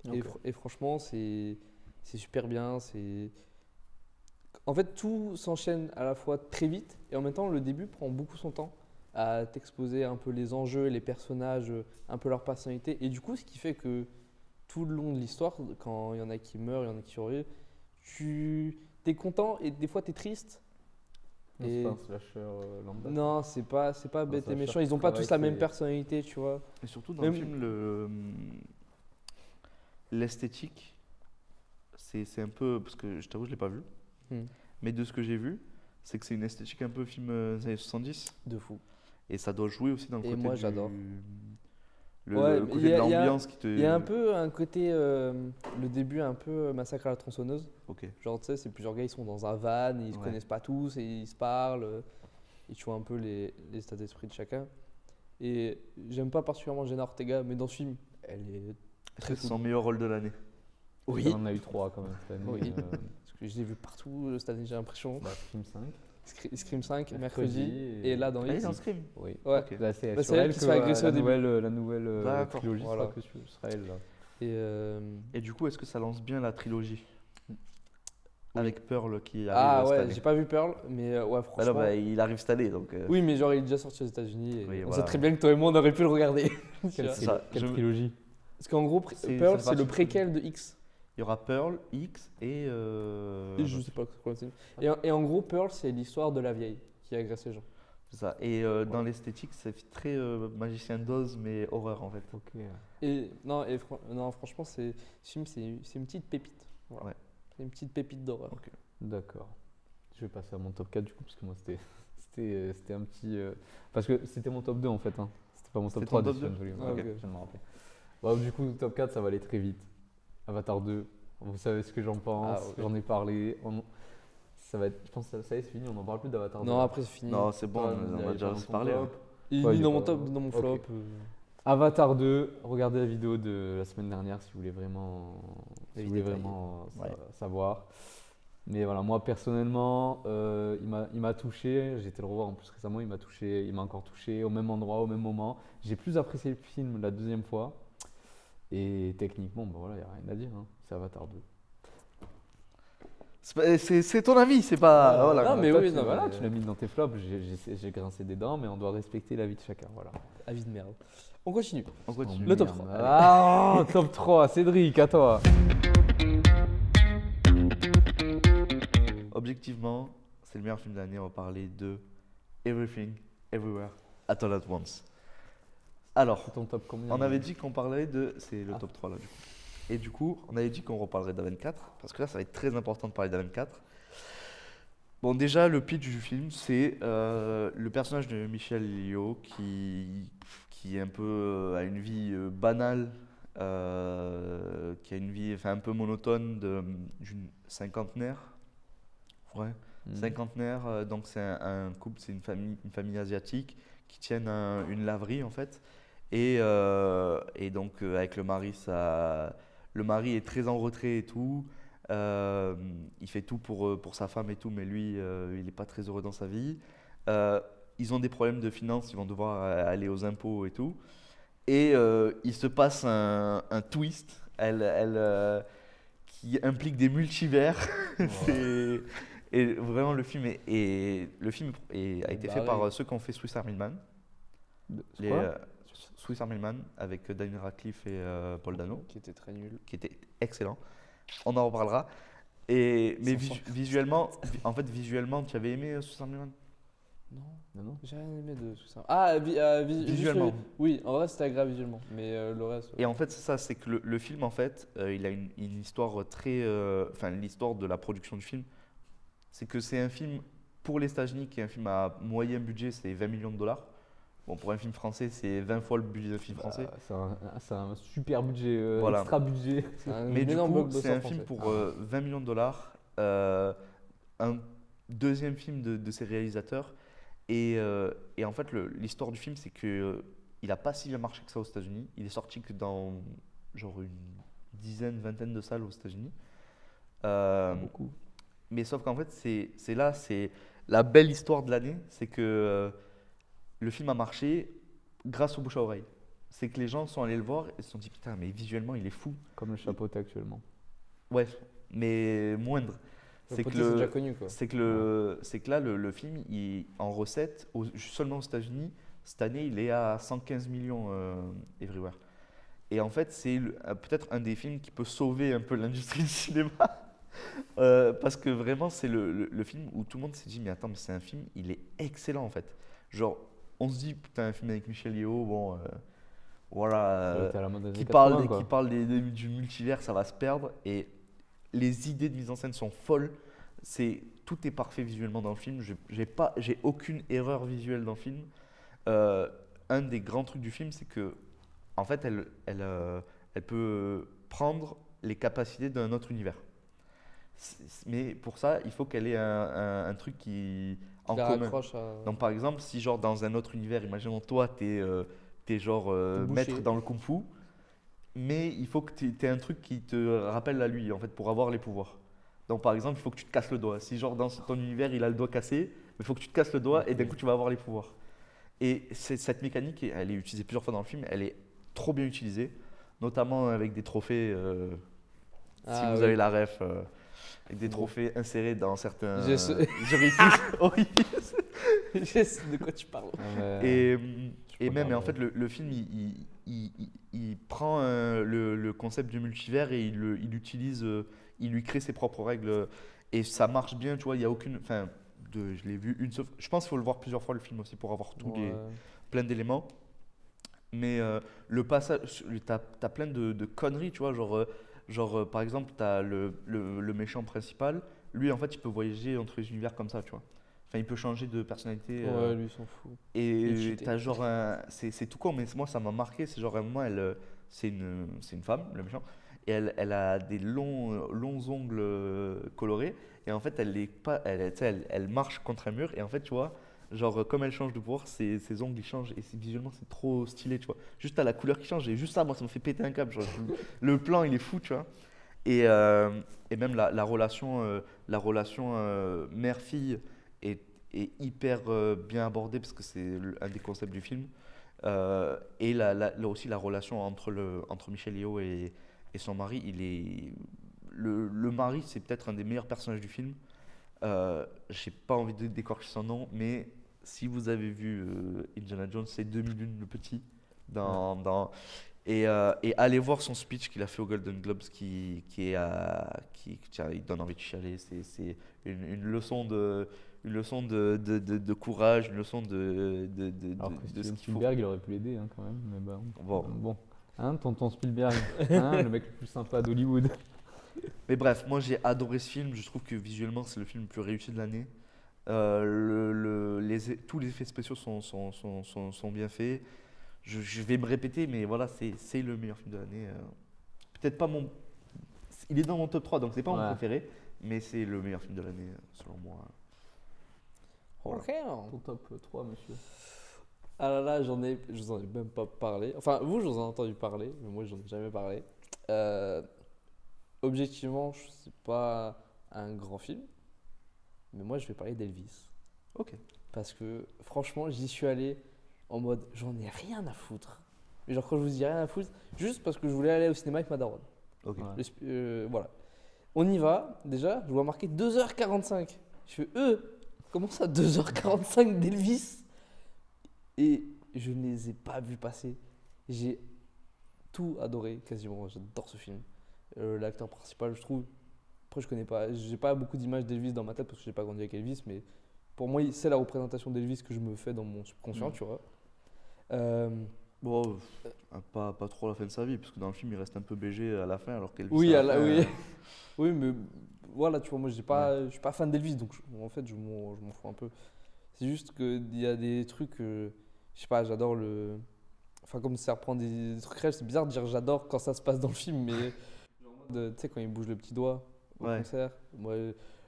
Ok. Et franchement, c'est super bien. En fait, tout s'enchaîne à la fois très vite et en même temps, le début prend beaucoup son temps à t'exposer un peu les enjeux, les personnages, un peu leur personnalité. Et du coup, ce qui fait que tout le long de l'histoire, quand il y en a qui meurent, il y en a qui survivent, tu es content et des fois tu es triste. Non, Et- c'est pas un slasher lambda. Non, c'est pas bête ça et méchant. cherche Ils ont pas travail, tous la même c'est- personnalité, tu vois. Et surtout dans Même- le film, l'esthétique, c'est un peu. Parce que je t'avoue, je l'ai pas vu. Hmm. Mais de ce que j'ai vu, c'est que c'est une esthétique un peu film des années 70. De fou. Et ça doit jouer aussi dans le Et côté moi, j'adore. Le Ouais, côté il y a- de l'ambiance qui te. Il y a un peu un côté, le début un peu massacre à la tronçonneuse. Ok. Genre, tu sais, c'est plusieurs gars, ils sont dans un van, ils se Ouais. connaissent pas tous et ils se parlent. Et tu vois un peu les états d'esprit de chacun. Et j'aime pas particulièrement Jenna Ortega, mais dans ce film, elle est Est-ce très que c'est cool. son meilleur rôle de l'année? Oui. On en a eu 3 quand même cette année. Oui. Parce que je l'ai vu partout cette année, j'ai l'impression. Scream 5. Scream 5, Mercredi, mercredi, et là dans Ah, il est X. dans Scream. Oui. Ouais. Ok. Là, c'est Bah, sur c'est elle elle qui que se fait agresser au début. la nouvelle D'accord, trilogie voilà. sera elle là. Et Et du coup, est-ce que ça lance bien la trilogie? Avec Pearl qui arrive ah cette ouais, année. j'ai pas vu Pearl, mais ouais, Bah non, franchement. bah, il arrive cette année donc. Oui, mais genre il est déjà sorti aux États-Unis. Et Oui, on voilà. sait très bien que toi et moi on aurait pu le regarder. Quelle, C'est ça, quelle je- trilogie? Parce qu'en gros, C'est- Pearl ça fait c'est le partie- préquel de X. Il y aura Pearl, X et. Et je sais pas quoi c'est. Et en gros, Pearl c'est l'histoire de la vieille qui agresse les gens. C'est ça. Et dans l'esthétique, c'est très magicien d'Oz, mais horreur en fait. Ok. Et non, franchement, ce film c'est une petite pépite. Voilà. Ouais. C'est une petite pépite d'horreur. Ok. D'accord. Je vais passer à mon top 4 du coup, parce que moi c'était C'était un petit. Parce que c'était mon top 2 en fait. Hein. C'était pas mon top C'était 3 ton de top Stephen 2? Hawking. Ok. Je viens de me rappeler. Bon, du coup, top 4, ça va aller très vite. Avatar 2, vous savez ce que j'en pense, Ah, ok. j'en ai parlé. Ça va être, je pense que ça y est, c'est fini, on n'en parle plus d'Avatar 2. Non, après, c'est fini. Non, c'est bon, Toi, on il en a est déjà pas dans assez ton parlé. top. Il Ouais, est il est dans mon pas- top, dans mon ok. flop. Avatar 2, regardez la vidéo de la semaine dernière si vous voulez vraiment, Les si vous voulez détails. vraiment Ouais. savoir. Mais voilà, moi personnellement, il m'a touché. J'ai été le revoir en plus récemment. Il m'a touché, il m'a encore touché au même endroit, au même moment. J'ai plus apprécié le film la deuxième fois. Et techniquement, bah voilà, il n'y a rien à dire. Hein. C'est Avatar 2. C'est ton avis, c'est pas. Voilà. Non, mais Toi, oui, tu, non, voilà, mais- tu l'as mis dans tes flops. J'ai grincé des dents, mais on doit respecter l'avis de chacun. Voilà. Avis de merde. On continue. On continue. Le top Merde. 3. Ah, top 3, Cédric, à toi. Objectivement, c'est le meilleur film de l'année. On va parler de Everything, Everywhere, at All at Once. Alors, C'est ton top combien? on avait dit qu'on parlerait de. C'est le Ah. top 3 là, du coup. Et du coup, on avait dit qu'on reparlerait d'A24, parce que là, ça va être très important de parler d'A24. Bon, déjà, le pitch du film, c'est le personnage de Michel Yeoh qui est un peu a une vie banale, qui a une vie enfin, un peu monotone d'une cinquantenaire. Ouais, Hmm. cinquantenaire, donc c'est un couple, c'est une famille asiatique qui tiennent une laverie en fait. Et donc avec le mari, le mari est très en retrait et tout. Il fait tout pour sa femme et tout, mais lui, il n'est pas très heureux dans sa vie. Ils ont des problèmes de finances, ils vont devoir aller aux impôts et tout. Et il se passe un twist qui implique des multivers. C'est- et vraiment, le film, a été fait Barré. par ceux qui ont fait Swiss Army Man. C'est quoi Swiss Army Man avec Daniel Radcliffe et Paul Dano, Qui était très nul. qui était excellent. On en reparlera. Mais Sans sortir. visuellement, tu avais aimé Swiss Army Man? Non, Non, non. j'ai rien aimé de tout ça. Ah, Visuellement. Oui, en vrai, c'était agréable visuellement. Mais le reste. Et en fait, c'est ça, c'est que le film, en fait, il a une histoire très. Enfin, l'histoire de la production du film, c'est que c'est un film pour les États-Unis qui est un film à moyen budget, c'est 20 millions de dollars. Bon, pour un film français, c'est 20 fois le budget d'un film français. C'est un super budget, Voilà. extra budget. C'est un Mais du énorme coup, blockbuster c'est un français. film pour Ah. 20 millions de dollars, un deuxième film de ses réalisateurs. Et en fait, l'histoire du film, c'est que il n'a pas si bien marché que ça aux États-Unis. Il est sorti que dans genre une dizaine, vingtaine de salles aux États-Unis. Beaucoup. Mais sauf qu'en fait, c'est la belle histoire de l'année, c'est que le film a marché grâce au bouche à oreille. C'est que les gens sont allés le voir et se sont dit putain, mais visuellement, il est fou. Comme le chapeauté actuellement. Ouais, mais moindre. C'est que C'est déjà connu, quoi. c'est que là, le film, en recette, seulement aux États-Unis, cette année, il est à 115 millions everywhere. Et en fait, c'est peut-être un des films qui peut sauver un peu l'industrie du cinéma. Parce que vraiment, c'est le film où tout le monde s'est dit, mais attends, mais c'est un film, il est excellent en fait. Genre, on se dit, putain, un film avec Michel Yeoh, bon, voilà, T'es à la mode des années qui 80, parle, quoi. qui parle du multivers, ça va se perdre. Et les idées de mise en scène sont folles. Tout est parfait visuellement dans le film. J'ai aucune erreur visuelle dans le film. Un des grands trucs du film, c'est que, en fait, elle peut prendre les capacités d'un autre univers. Mais pour ça, il faut qu'elle ait un truc en La commun. raccroche à. Donc par exemple, si genre dans un autre univers, imaginons toi, t'es genre T'es bouché. maître dans le kung-fu, mais il faut que tu aies un truc qui te rappelle à lui en fait pour avoir les pouvoirs. Donc par exemple, il faut que tu te casses le doigt. Si genre dans ton univers, il a le doigt cassé, il faut que tu te casses le doigt et d'un coup tu vas avoir les pouvoirs. Et cette mécanique, elle est utilisée plusieurs fois dans le film, elle est trop bien utilisée, notamment avec des trophées, si Ah, vous oui. avez la ref, avec des Bon. trophées insérés dans certains Je sais. orifices. Orifices. Je sais de quoi tu parles. Et peux même, regarder. en fait, le film, il prend le concept du multivers et il l'utilise, il lui crée ses propres règles. Et ça marche bien, tu vois, il n'y a aucune. Enfin, je l'ai vu une seule. Je pense qu'il faut le voir plusieurs fois le film aussi pour avoir plein d'éléments. Mais le passage, t'as plein de conneries, tu vois, genre par exemple, t'as le méchant principal. Lui, en fait, il peut voyager entre les univers comme ça, tu vois. Enfin, il peut changer de personnalité. Ouais, lui, il s'en fout. Et Il cheatait. t'as genre c'est tout con, mais moi ça m'a marqué. C'est genre à un moment, c'est une femme, le méchant, et elle a des longs ongles colorés. Et en fait, elle est pas, tu sais, elle marche contre un mur. Et en fait, tu vois, genre comme elle change de pouvoir, ses ongles ils changent. Et visuellement, c'est trop stylé, tu vois. Juste à la couleur qui change. Et juste ça, moi, ça me fait péter un câble. Genre, le plan, il est fou, tu vois. Et même la relation mère-fille est hyper bien abordée parce que c'est un des concepts du film. Et là aussi, la relation entre Michelle Yeoh et son mari, le mari, c'est peut-être un des meilleurs personnages du film. J'ai pas envie de décorcher son nom, mais si vous avez vu Indiana Jones, c'est 2001 le petit. Et allez voir son speech qu'il a fait au Golden Globes tiens, il donne envie de chialer. C'est une leçon de courage, une leçon Alors que de ce Steven qu'il faut. Spielberg, il aurait pu l'aider hein, quand même. Mais Bon. Hein, tonton Spielberg, hein, le mec le plus sympa d'Hollywood. Mais bref, moi j'ai adoré ce film. Je trouve que visuellement c'est le film le plus réussi de l'année. Tous les effets spéciaux sont bien faits. Je vais me répéter, mais voilà, c'est le meilleur film de l'année. Peut-être pas mon. Il est dans mon top 3, donc c'est pas mon Ouais. préféré, mais c'est le meilleur film de l'année, selon moi. Voilà. Ok. Ton top 3, monsieur. Ah là là, je vous en ai même pas parlé. Enfin, vous, je vous en ai entendu parler, mais moi, j'en ai jamais parlé. Objectivement, c'est pas un grand film, mais moi, je vais parler d'Elvis. Ok. Parce que, franchement, j'y suis allé en mode, j'en ai rien à foutre. Mais genre, quand je vous dis rien à foutre, juste parce que je voulais aller au cinéma avec ma daronne. Ok. Ouais. Voilà. On y va, déjà, je vois marqué 2h45. Je fais, comment ça, 2h45 d'Elvis? Et je ne les ai pas vus passer. J'ai tout adoré, quasiment. J'adore ce film. L'acteur principal, je trouve. Après, je connais pas. J'ai pas beaucoup d'images d'Elvis dans ma tête parce que j'ai pas grandi avec Elvis, mais pour moi, c'est la représentation d'Elvis que je me fais dans mon subconscient, tu vois. Bon, pas trop la fin de sa vie, parce que dans le film il reste un peu BG à la fin, alors qu'Elvis. Oui, à la fin, oui. Oui, mais voilà, tu vois, moi, je suis pas fan d'Elvis, donc en fait, je m'en fous un peu. C'est juste qu'il y a des trucs, je sais pas, j'adore le. Enfin, comme ça reprend des trucs réels, c'est bizarre de dire j'adore quand ça se passe dans le film, mais. Tu sais, quand il bouge le petit doigt au Ouais. concert, moi,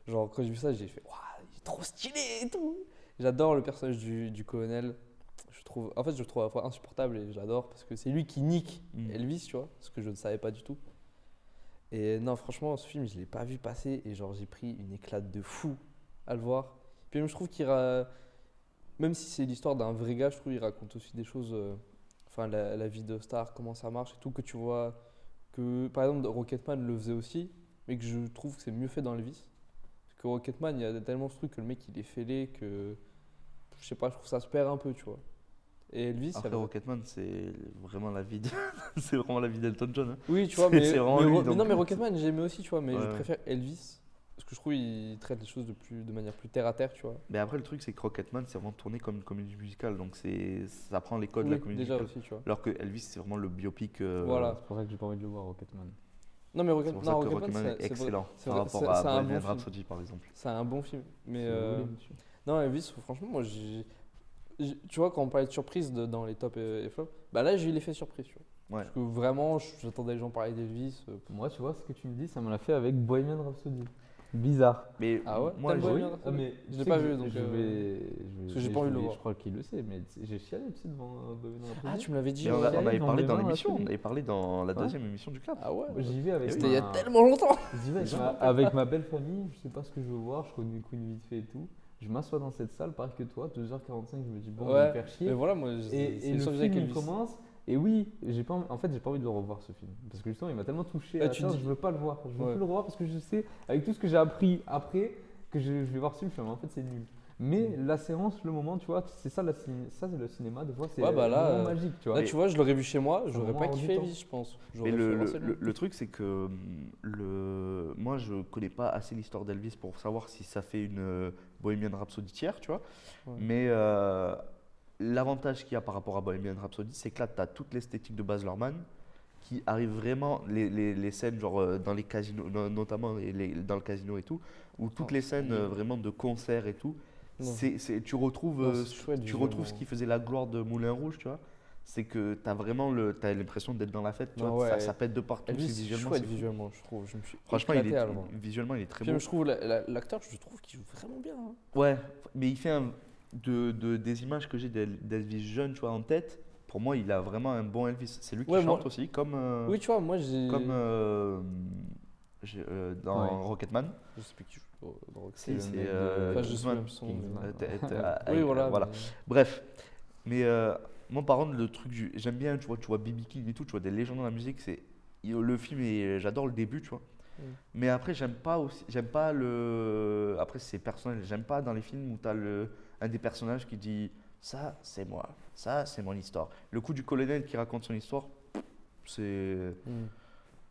genre, quand j'ai vu ça, j'ai fait, waouh, il est trop stylé et tout. J'adore le personnage du colonel. En fait, je le trouve à la fois insupportable et j'adore parce que c'est lui qui nique Elvis, tu vois, ce que je ne savais pas du tout. Et non, franchement, ce film, je ne l'ai pas vu passer et genre, j'ai pris une éclate de fou à le voir. Puis même, je trouve même si c'est l'histoire d'un vrai gars, je trouve qu'il raconte aussi des choses, enfin, la vie de star, comment ça marche et tout, que tu vois, que par exemple, Rocketman le faisait aussi, mais que je trouve que c'est mieux fait dans Elvis. Parce que Rocketman, il y a tellement de trucs que le mec, il est fêlé que, je sais pas, je trouve que ça se perd un peu, tu vois. Et Elvis, Après Rocketman, c'est vraiment la vie c'est vraiment la vie d'Elton John. Hein. oui, tu vois, c'est vraiment lui, mais donc. non, mais Rocketman, j'aimais aussi, tu vois, mais Ouais, je ouais. préfère Elvis parce que je trouve qu'il traite les choses de manière plus terre à terre, tu vois. Mais après, le truc, c'est que Rocketman, c'est vraiment tourné comme une comédie musicale, donc ça prend les codes de Oui, la comédie déjà musicale. aussi, tu vois. Alors que Elvis, c'est vraiment le biopic. Voilà. C'est pour ça que j'ai pas envie de le voir, Rocketman. Non, mais C'est pour ça que Rocketman est c'est vrai- excellent c'est par vrai- rapport c'est à un bon Bohemian film. Rhapsody, par exemple. C'est un bon film, mais Si vous voulez, monsieur. non, Elvis, franchement, moi, tu vois, quand on parlait de surprise dans les tops et flops, bah là, j'ai eu l'effet surprise, tu vois. Ouais. Parce que vraiment, j'attendais les gens parler d'Elvis. Moi, tu vois, ce que tu me dis, ça me l'a fait avec Bohemian Rhapsody. Bizarre. Mais Ah ouais, moi, t'aimes j'ai- Bohemian Rhapsody mais Je tu l'ai sais pas que vu, donc, je parce que j'ai mais pas envie de le je voir. crois qu'il le sait, mais j'ai chialé tu sais, devant Bohemian Rhapsody. Ah, tu me l'avais dit. mais on, ouais. on avait Dans parlé dans Bohemian l'émission, on Rhapsody. avait parlé dans la Ouais. deuxième émission du club. Ah ouais. J'y vais avec C'était il y a tellement longtemps. J'y vais avec ma belle famille, je sais pas ce que je veux voir, je connais Queen vite fait et tout. Je m'assois dans cette salle, pareil que toi, 2h45, je me dis bon, je vais me faire chier. Mais voilà, moi, Et le film il commence, et oui, en fait j'ai pas envie de le revoir ce film. Parce que justement il m'a tellement touché, Ah, à tu ça, dis- je veux pas le voir. Je veux Ouais. plus le revoir parce que je sais, avec tout ce que j'ai appris après, que je vais voir ce film, je fais, mais en fait c'est nul. Mais la séance, le moment, tu vois, c'est ça, ça c'est le cinéma, des fois c'est Ouais, bah là, le moment magique, tu vois. Là, tu vois, je l'aurais vu chez moi, C'est un j'aurais moment pas hors du kiffé temps. Elvis, je pense. Mais J'aurais fait lancer le truc, c'est que moi, je connais pas assez l'histoire d'Elvis pour savoir si ça fait une Bohemian Rhapsody tiers, tu vois. Ouais. Mais l'avantage qu'il y a par rapport à Bohemian Rhapsody, c'est que là, tu as toute l'esthétique de Baz Luhrmann qui arrive vraiment, les scènes genre dans les casinos, notamment dans le casino et tout, où toutes les scènes vraiment de concert et tout, Non. tu retrouves, Non, c'est chouette, tu retrouves visuellement. ce qui faisait la gloire de Moulin Rouge, tu vois. C'est que t'as l'impression d'être dans la fête, tu Non, vois. ouais. Ça pète de partout, Elvis, c'est c'est visuellement. chouette c'est fou. visuellement, je trouve. Je me suis Franchement, éclaté à le voir. visuellement, il est très Puis beau. je trouve l'acteur, je trouve qu'il joue vraiment bien. Hein. Ouais, mais il fait des images que j'ai d'Elvis jeune, tu vois, en tête. Pour moi, il a vraiment un bon Elvis. C'est lui qui Ouais, chante moi- aussi, comme, Oui, tu vois, moi j'ai. dans Ouais. Rocketman. Je sais plus qui joue dans Roxy. Si, le c'est mec de Enfin, je sais Kingsman. même son nom. Kingsman. Oui, voilà. Voilà. mais- Bref, mais moi par contre le truc j'aime bien, tu vois B.B. King et tout, tu vois des légendes dans la musique, le film et j'adore le début, tu vois. Mais après j'aime pas le après c'est personnel, j'aime pas dans les films où tu as un des personnages qui dit ça c'est moi, ça c'est mon histoire. Le coup du colonel qui raconte son histoire, c'est Hmm.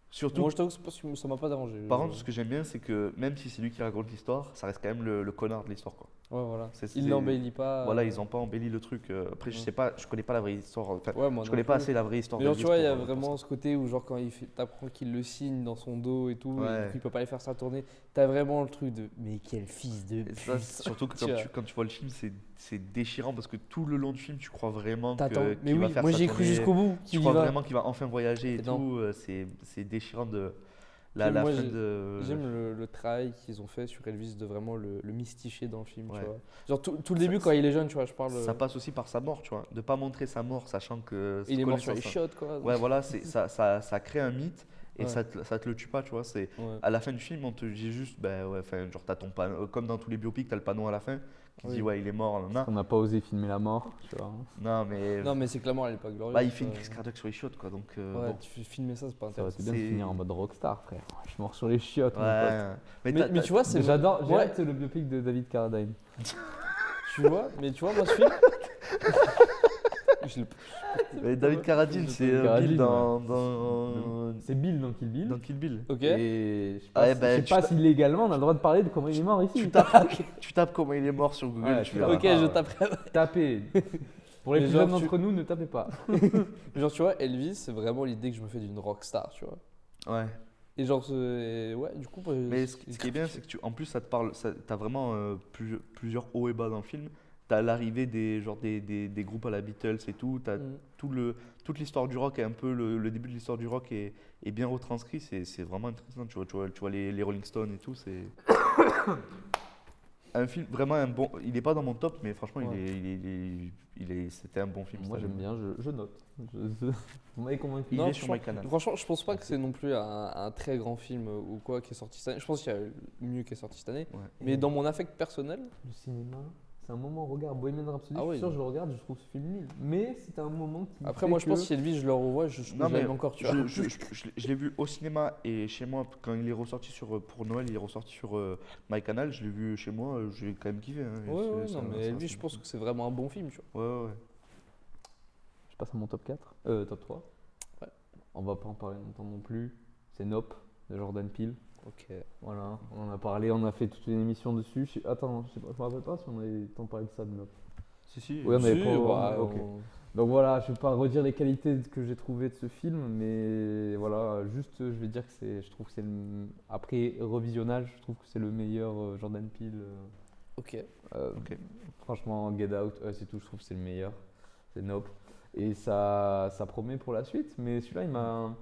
surtout Moi, je t'avoue que c'est pas ça m'a pas dérangé. par contre ce que j'aime bien c'est que même si c'est lui qui raconte l'histoire, ça reste quand même le connard de l'histoire quoi. Ouais, voilà. C'est- Il c'est- l'embellit pas. Voilà, ils ont pas embelli le truc. Après, Ouais. je connais pas la vraie histoire. Enfin, Ouais, moi je non connais pas plus. assez la vraie histoire Mais genre, d'Elvis tu vois, il y a pour vraiment ça. ce côté où, genre, quand t'apprends qu'il le signe dans son dos et tout, et Ouais. du coup, il peut pas aller faire sa tournée, t'as vraiment le truc de mais quel fils de Et ça, pute. surtout que Tu vois. quand tu vois le film, c'est déchirant parce que tout le long du film, tu crois vraiment T'attends. que Mais qu'il va oui, faire moi sa j'y ai cru tournée. jusqu'au bout. Tu qu'il y crois va. vraiment qu'il va enfin voyager et Et non. tout. C'est déchirant de Puis la moi, fin de. J'aime le travail qu'ils ont fait sur Elvis de vraiment le mystifier dans le film, Ouais. tu vois. Genre tout le Ça- début quand il est jeune, tu vois, je parle. Ça passe aussi par sa mort, tu vois. De pas montrer sa mort, sachant que. il est mort sur les connaissant shots, quoi. Ouais, voilà, ça crée un mythe et Ouais. ça te le tue pas, tu vois. Ouais. À la fin du film, on te dit juste, ben ouais, enfin, genre t'as ton panneau, comme dans tous les biopics, t'as le panneau à la fin qui Oui. dit ouais, il est mort, nan, On n'a pas osé filmer la mort, tu vois. non, mais Non, mais c'est clairement, elle est pas glorieuse. bah, il fait une quoi. crise cardiaque sur les shots, quoi, donc Ouais, bon. tu fais filmer ça, c'est pas Ça aurait intéressant. été bien de C'est- finir en mode rockstar, frère. Je suis mort sur les chiottes, mon pote. Ouais, Mais tu vois, c'est. J'adore, j'ai Ouais, hâte le biopic de David Carradine. tu vois, mais tu vois, moi, ce film. Je l'ai- mais David Carradine, c'est Carradine, Bill ouais. dans C'est Bill dans Kill Bill. Kill Bill. Ok. Et je sais pas, Ouais, si, bah, je sais tu pas t'as- si légalement on a le droit de parler de comment il est mort ici. Tu tapes comment il est mort sur Google, Ouais, tu tu verras. Ok, je taperai. Tapez. Pour les Mais plus genre, jeunes tu- d'entre nous, ne tapez pas. Genre, tu vois, Elvis, c'est vraiment l'idée que je me fais d'une rockstar, tu vois. Ouais. Et genre, ouais, du coup. Mais ce qui est bien, c'est que en plus, ça te parle, t'as vraiment plusieurs hauts et bas dans le film. T'as l'arrivée des groupes à la Beatles et tout. T'as Mm. toute l'histoire du rock et un peu le début de l'histoire du rock est bien retranscrit. C'est vraiment intéressant. Tu vois les Rolling Stones et tout. C'est un film vraiment un bon. Il n'est pas dans mon top, mais franchement, c'était un bon film. Moi c'était j'aime bien, je note. Vous m'avez convaincu. Il Non, est sur franchement- MyCanal. Franchement, je pense pas que c'est non plus un très grand film ou quoi qui est sorti cette année. Je pense qu'il y a mieux qui est sorti cette année. Ouais. Mais dans mon affect personnel, Le cinéma, c'est un moment, regarde Bohemian Rhapsody, Ah je oui. suis sûr, je le regarde, je trouve ce film nul. Mais c'est un moment qui. après fait moi je pense que- que si Elvis je le revois, je Non, mais l'aime encore, tu vois. je l'ai vu au cinéma et chez moi quand il est ressorti pour Noël, il est ressorti sur MyCanal. Je l'ai vu chez moi, j'ai quand même kiffé. Hein, Ouais, Et ouais, c'est- non, ça- mais ça- Elvis, c'est je pense bon. que c'est vraiment un bon film, tu vois. Ouais, ouais. Je passe à mon top 4. Top 3. Ouais. On va pas en parler longtemps non plus. C'est Nope de Jordan Peele. Ok. Voilà, on en a parlé, on a fait toute une émission dessus. Attends, je sais pas, je me rappelle pas si on avait tant parlé de ça de Nope. Si. Ouais, on avait Si, pas- bah, ok. on- Donc voilà, je vais pas redire les qualités que j'ai trouvées de ce film, mais voilà, juste je vais dire que je trouve que c'est après revisionnage, je trouve que c'est le meilleur Jordan Peele. Ok. Ok. Franchement, Get Out, c'est tout, je trouve que c'est le meilleur. C'est Nope. Et ça promet pour la suite, mais celui-là, il m'a.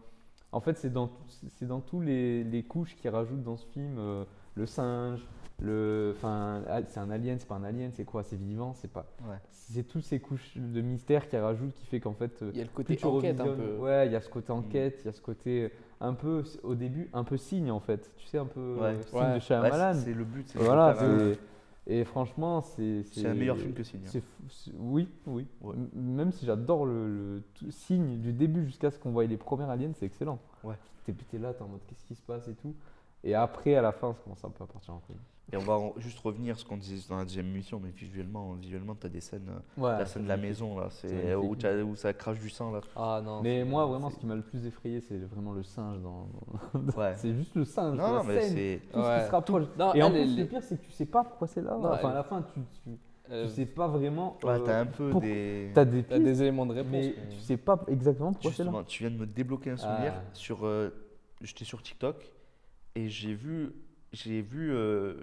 En fait, c'est dans tous les couches qu'il rajoute dans ce film. Le singe, enfin, c'est un alien, c'est pas un alien, c'est quoi? C'est vivant, c'est pas. Ouais. C'est toutes ces couches de mystère qu'il rajoute qui fait qu'en fait. Il y a le plus côté tu enquête un revisionnes- peu. Ouais, il y a ce côté enquête, il y a ce côté un peu, au début, un peu signe en fait. Tu sais, un peu Ouais. signe Ouais. de Shyamalan. c'est le but. C'est Voilà, de faire un- et franchement, c'est un meilleur film que Signe. hein. Oui. Ouais. Même si j'adore Signe du début jusqu'à ce qu'on voit les premiers aliens, c'est excellent. Ouais. T'es là, t'es en mode qu'est-ce qui se passe et tout. Et après, à la fin, ça commence un peu à partir en couille. Et on va juste revenir à ce qu'on disait dans la deuxième émission, mais visuellement, tu as des scènes. Ouais, La scène de la maison, là, C'est c'est magnifique. où ça crache du sang, là. Ah non. Mais c'est- moi, vraiment, c'est- ce qui m'a le plus effrayé, c'est vraiment le singe dans. Ouais. C'est juste le singe. Non, la non, mais scène, c'est. tout ce Ouais. qui se rapproche. Non, Et en elle, plus, elle le est- pire, c'est que tu sais pas pourquoi c'est là. Non, Enfin, à elle- la fin, tu euh, sais pas vraiment. Ouais, t'as un peu pour- des. T'as des t'as pistes, des éléments de réponse. mais tu sais pas exactement pourquoi c'est là. Justement, tu viens de me débloquer un souvenir Ah. sur. J'étais sur TikTok et j'ai vu j'ai vu,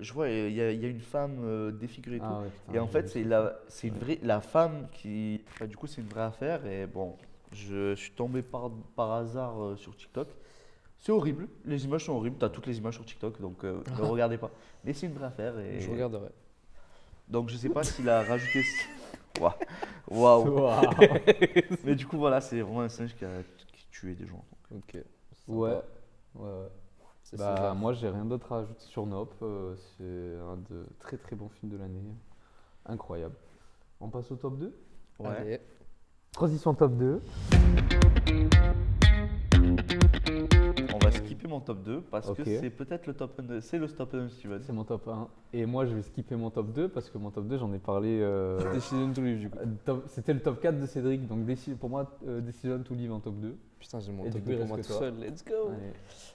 je vois, il y a une femme défigurée et tout. Ah ouais, putain, Et en j'ai fait, vu c'est ça. c'est une vraie, la femme qui, enfin, du coup, c'est une vraie affaire. Et bon, je suis tombé par hasard sur TikTok. C'est horrible, les images sont horribles. T'as toutes les images sur TikTok, donc ne regardez pas. Mais c'est une vraie affaire. Je Et regarderai. donc, je sais pas s'il a rajouté. Waouh, waouh. Waouh. Mais du coup, voilà, c'est vraiment un singe qui tuait des gens. Ok. Ouais, Sympa. ouais. C'est Bah, César. moi, j'ai rien d'autre à ajouter sur Nope. C'est un de très très bons films de l'année. Incroyable. On passe au top 2. Ouais. Allez. Transition top 2. On va skipper mon top 2 parce Ok. que c'est peut-être le top 1 c'est le top 1 de Steven. C'est mon top 1. Et moi, je vais skipper mon top 2 parce que mon top 2, j'en ai parlé. Decision to Live du coup. C'était le top 4 de Cédric. Donc, pour moi, Decision to Live en top 2. Putain, j'ai mon Et top du coup, 2 il pour moi reste tout que toi. seul. Let's go. Allez.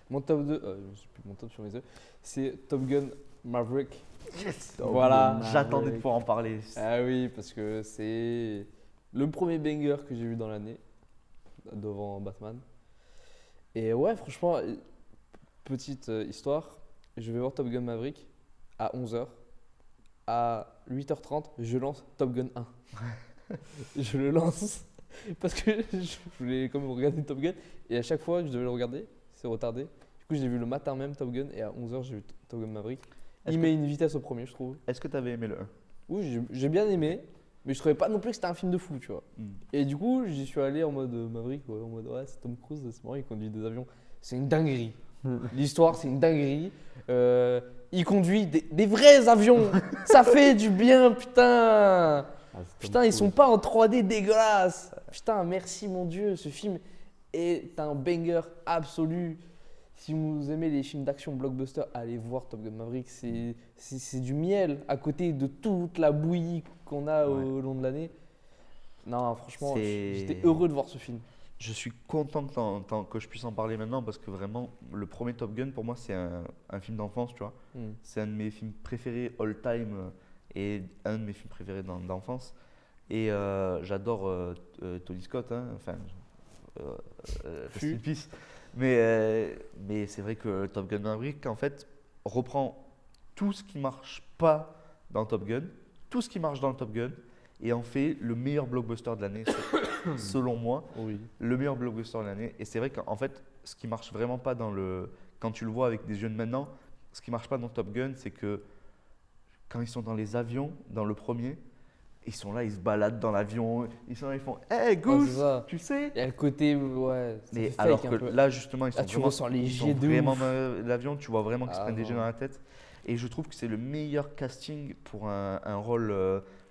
Mon top 2, je sais plus mon top sur mes yeux. C'est Top Gun Maverick. Yes. Voilà. J'attendais de pouvoir en parler. Ah oui, parce que c'est le premier banger que j'ai vu dans l'année, devant Batman. Et ouais, franchement, petite histoire, je vais voir Top Gun Maverick à 11h. À 8h30, je lance Top Gun 1. Je le lance parce que je voulais quand même regarder Top Gun. Et à chaque fois que je devais le regarder, c'est retardé. Du coup, je l'ai vu le matin même, Top Gun, et à 11h, j'ai vu Top Gun Maverick. Est-ce Il que- met une vitesse au premier, je trouve. Est-ce que tu avais aimé le 1? Oui, j'ai bien aimé, mais je trouvais pas non plus que c'était un film de fou, tu vois. Et du coup, j'y suis allé en mode Maverick, ouais, en mode ouais, c'est Tom Cruise, c'est marrant, il conduit des avions. C'est une dinguerie. L'histoire, c'est une dinguerie. Il conduit des vrais avions. Ça fait du bien, putain. Ah, c'est Tom Putain, ils Cruise. sont pas en 3D dégueulasse. Putain, merci mon Dieu, ce film est un banger absolu. Si vous aimez les films d'action blockbuster, allez voir Top Gun Maverick. C'est du miel à côté de toute la bouillie qu'on a au long de l'année. Non, franchement, C'est- j'étais heureux de voir ce film. Je suis content que je puisse en parler maintenant parce que vraiment, le premier Top Gun, pour moi, c'est un film d'enfance, tu vois. C'est un de mes films préférés all time et un de mes films préférés d'enfance. Et j'adore Tony Scott, hein, enfin, rest in peace. Mais c'est vrai que Top Gun Maverick, en fait, reprend tout ce qui marche pas dans Top Gun, tout ce qui marche dans Top Gun, et en fait le meilleur blockbuster de l'année, selon moi. Oui. Le meilleur blockbuster de l'année. Et c'est vrai qu'en fait, ce qui marche vraiment pas dans le. Quand tu le vois avec des yeux de maintenant, ce qui marche pas dans Top Gun, c'est que quand ils sont dans les avions, dans le premier, ils sont là, ils se baladent dans l'avion, ils sont là, ils font Hey Goose, c'est ça. tu sais. Il y a le côté, ouais, ça Mais fait alors fake que un peu. là, justement, ils sont Là, tu vraiment, ressens les ils jets sont de vraiment ouf. dans l'avion, tu vois vraiment qu'ils se Ah prennent des jets non. dans la tête. Et je trouve que c'est le meilleur casting pour un rôle.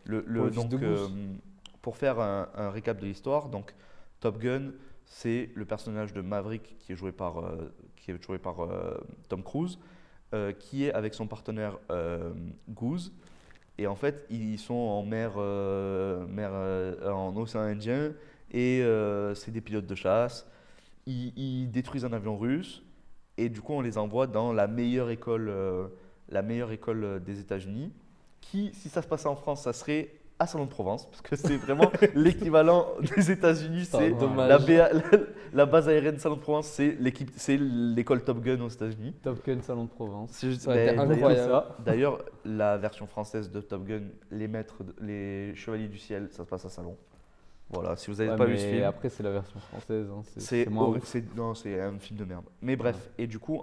le fils de Goose. Pour faire un récap de l'histoire, donc Top Gun, c'est le personnage de Maverick qui est joué par, Tom Cruise, qui est avec son partenaire Goose. Et en fait, ils sont en en océan Indien et c'est des pilotes de chasse. Ils détruisent un avion russe et du coup, on les envoie dans la meilleure école des États-Unis. Qui, si ça se passait en France, ça serait à Salon-de-Provence, parce que c'est vraiment l'équivalent des États-Unis. Putain, C'est dommage. la base aérienne Salon-de-Provence, c'est l'école Top Gun aux États-Unis. Top Gun Salon de Provence. C'est Ça aurait été d'ailleurs- incroyable. D'ailleurs, la version française de Top Gun, les Chevaliers du Ciel, ça se passe à Salon. Voilà, si vous n'avez Ouais, pas vu mais ce film, après, c'est la version française. Hein. c'est C'est moins horrible, ouf. non, c'est un film de merde. Mais bref, et du coup,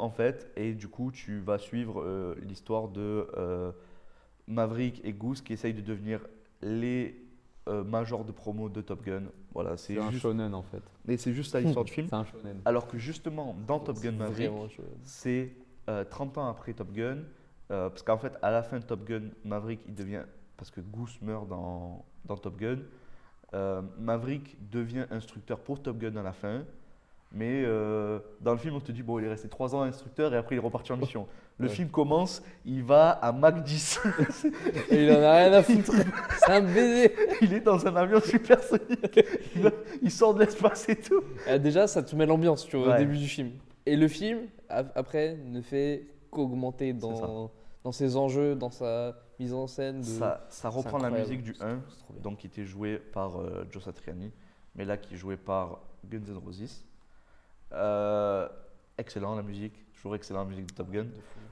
tu vas suivre l'histoire de Maverick et Goose qui essayent de devenir les majors de promo de Top Gun. Voilà, C'est un juste, shonen en fait. mais c'est juste ça l'histoire du film. C'est un shonen. Alors que justement, dans Top Gun Maverick, Vraiment chaud. c'est 30 ans après Top Gun, parce qu'en fait, à la fin de Top Gun, Maverick, il devient, parce que Goose meurt dans Top Gun, Maverick devient instructeur pour Top Gun à la fin, mais dans le film, on te dit, bon, il est resté 3 ans instructeur et après, il est reparti en mission. Le Ouais. film commence, il va à Mach 10, Et il en a rien à foutre. C'est un baiser. il est dans un avion supersonique, il sort de l'espace et tout. Déjà, ça te met l'ambiance, tu vois, au Ouais. début du film. Et le film, après, ne fait qu'augmenter C'est ça. dans ses enjeux, dans sa mise en scène. Ça reprend la incroyable. musique du 1, C'est trop bien. donc qui était joué par Joe Satriani, mais là qui est joué par Guns N' Roses. excellent la musique, toujours excellent la musique de Top Gun.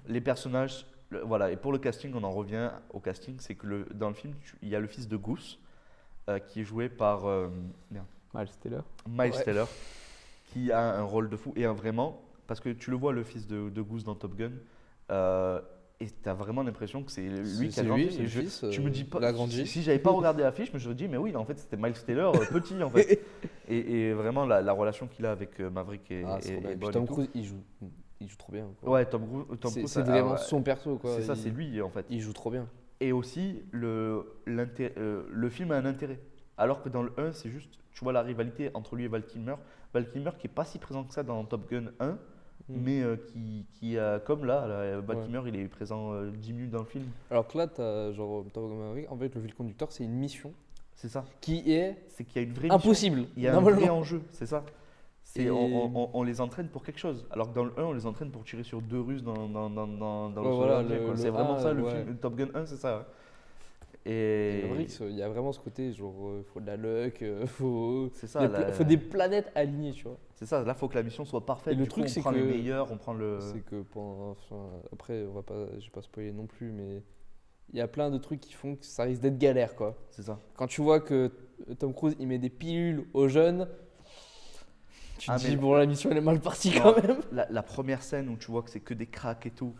Les personnages, voilà, et pour le casting, on en revient au casting, c'est que dans le film, il y a le fils de Goose, qui est joué par merde, Miles Teller. Miles Ouais. Teller, qui a un rôle de fou, et vraiment, parce que tu le vois, le fils de Goose dans Top Gun, et tu as vraiment l'impression que c'est lui qui a grandi. c'est Et le fils. tu me dis pas, il a grandi. si j'avais pas regardé l'affiche, je me serais dit, mais oui, en fait, c'était Miles Teller petit, en fait. Et vraiment, la relation qu'il a avec Maverick est, Ah, c'est est- trop bien. est Et puis bonne. Tom et tout. Cruise, il joue trop bien. quoi. Ouais, Tom C'est Cruise, c'est ah, vraiment ouais. son perso. quoi. C'est ça, Il- c'est lui, en fait. Il joue trop bien. Et aussi, le film a un intérêt. Alors que dans le 1, c'est juste, tu vois la rivalité entre lui et Val Kilmer. Val Kilmer qui est pas si présent que ça dans Top Gun 1, mais qui a, comme là, Val Ouais. Kilmer, il est présent 10 minutes dans le film. Alors que là, t'as genre Top Gun Maverick, en fait, le fil conducteur, c'est une mission C'est ça. qui est C'est qu'il y a une vraie mission. impossible. Il y a un vrai normalement. enjeu, c'est ça. Et- On les entraîne pour quelque chose. Alors que dans le 1, on les entraîne pour tirer sur 2 Russes dans le Ouais, voilà, Solar Jet, quoi. le C'est vraiment 1, ça, le ouais. film Top Gun 1, c'est ça. Ouais. Et Et Maverick, il y a vraiment ce côté, genre, faut de la luck, faut, c'est il y ça, a la- faut des planètes alignées, tu vois. c'est ça. Là, il faut que la mission soit parfaite. Et le Du coup, truc, on c'est prend les que- meilleurs, on prend le. C'est que enfin, après, je vais pas spoiler non plus, mais il y a plein de trucs qui font que ça risque d'être galère, quoi. C'est ça. Quand tu vois que Tom Cruise, il met des pilules aux jeunes, tu Ah, te dis, mais- bon, la mission, elle est mal partie Non, quand même. La première scène où tu vois que c'est que des cracks et tout,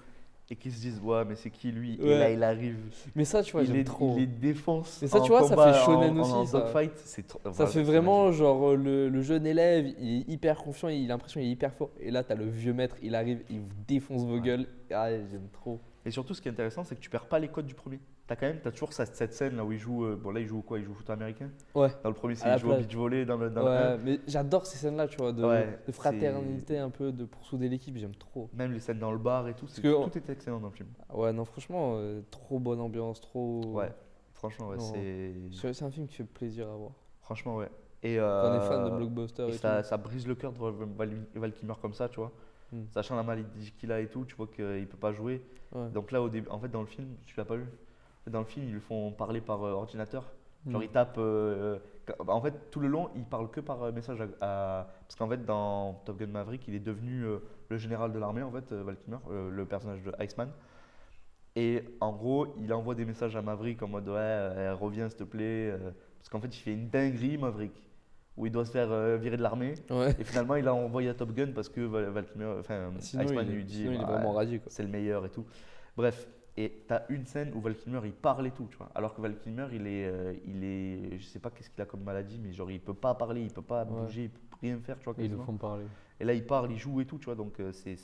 et qu'ils se disent, ouais, mais c'est qui lui? Ouais. Et là, il arrive. Mais ça, tu vois, j'aime trop. Il les défonce. Mais ça, en tu vois, ça combat, fait shonen en aussi, ça. dogfight, c'est trop- Ça voilà, fait c'est vraiment magique. genre le jeune élève, il est hyper confiant, il a l'impression qu'il est hyper fort. Et là, t'as le vieux maître, il arrive, il vous défonce vos Ouais. gueules. Ah, j'aime trop. Et surtout, ce qui est intéressant, c'est que tu perds pas les codes du premier. T'as toujours cette scène là où il joue. Bon, là, il joue quoi? Il joue au foot américain. Ouais. Dans le premier, c'est À la il joue au plage. beach volley. Dans le un. Ouais, mais j'adore ces scènes-là, tu vois, Ouais, de fraternité un peu, de pour souder l'équipe, j'aime trop. Même les scènes dans le bar et tout. Parce que- tout est excellent dans le film. Ah ouais, non, franchement, trop bonne ambiance, trop. Ouais, franchement, ouais. Non. C'est un film qui fait plaisir à voir. Franchement, ouais. Et, Quand on est fan de blockbuster et et, ça brise le cœur de voir Val Kilmer comme ça, tu vois. Hmm. Sachant la maladie qu'il a et tout, tu vois qu'il peut pas jouer. tout. Ouais. Donc là, au début, en fait, dans le film, tu l'as pas vu. Dans le film, ils le font parler par ordinateur. Genre, Mm. il tape. En fait, tout le long, il parle que par message parce qu'en fait, dans Top Gun Maverick, il est devenu le général de l'armée, en fait, Val Kilmer, le personnage de Iceman. Et en gros, il envoie des messages à Maverick en mode ouais, reviens s'il te plaît. Parce qu'en fait, il fait une dinguerie, Maverick, où il doit se faire virer de l'armée. Ouais. Et finalement, il a envoyé à Top Gun parce que Val Kilmer, enfin, Sinon, Iceman il, lui dit sinon, il est bah, vraiment radieux, quoi. c'est le meilleur et tout. Bref, et t'as une scène où Val Kilmer il parle et tout, tu vois. Alors que Val Kilmer il est, je sais pas qu'est-ce qu'il a comme maladie, mais genre il peut pas parler, il peut pas Ouais. bouger, il peut rien faire, tu vois. Et ils le quasiment. font parler. Et là il parle, il joue et tout, tu vois. Donc c'est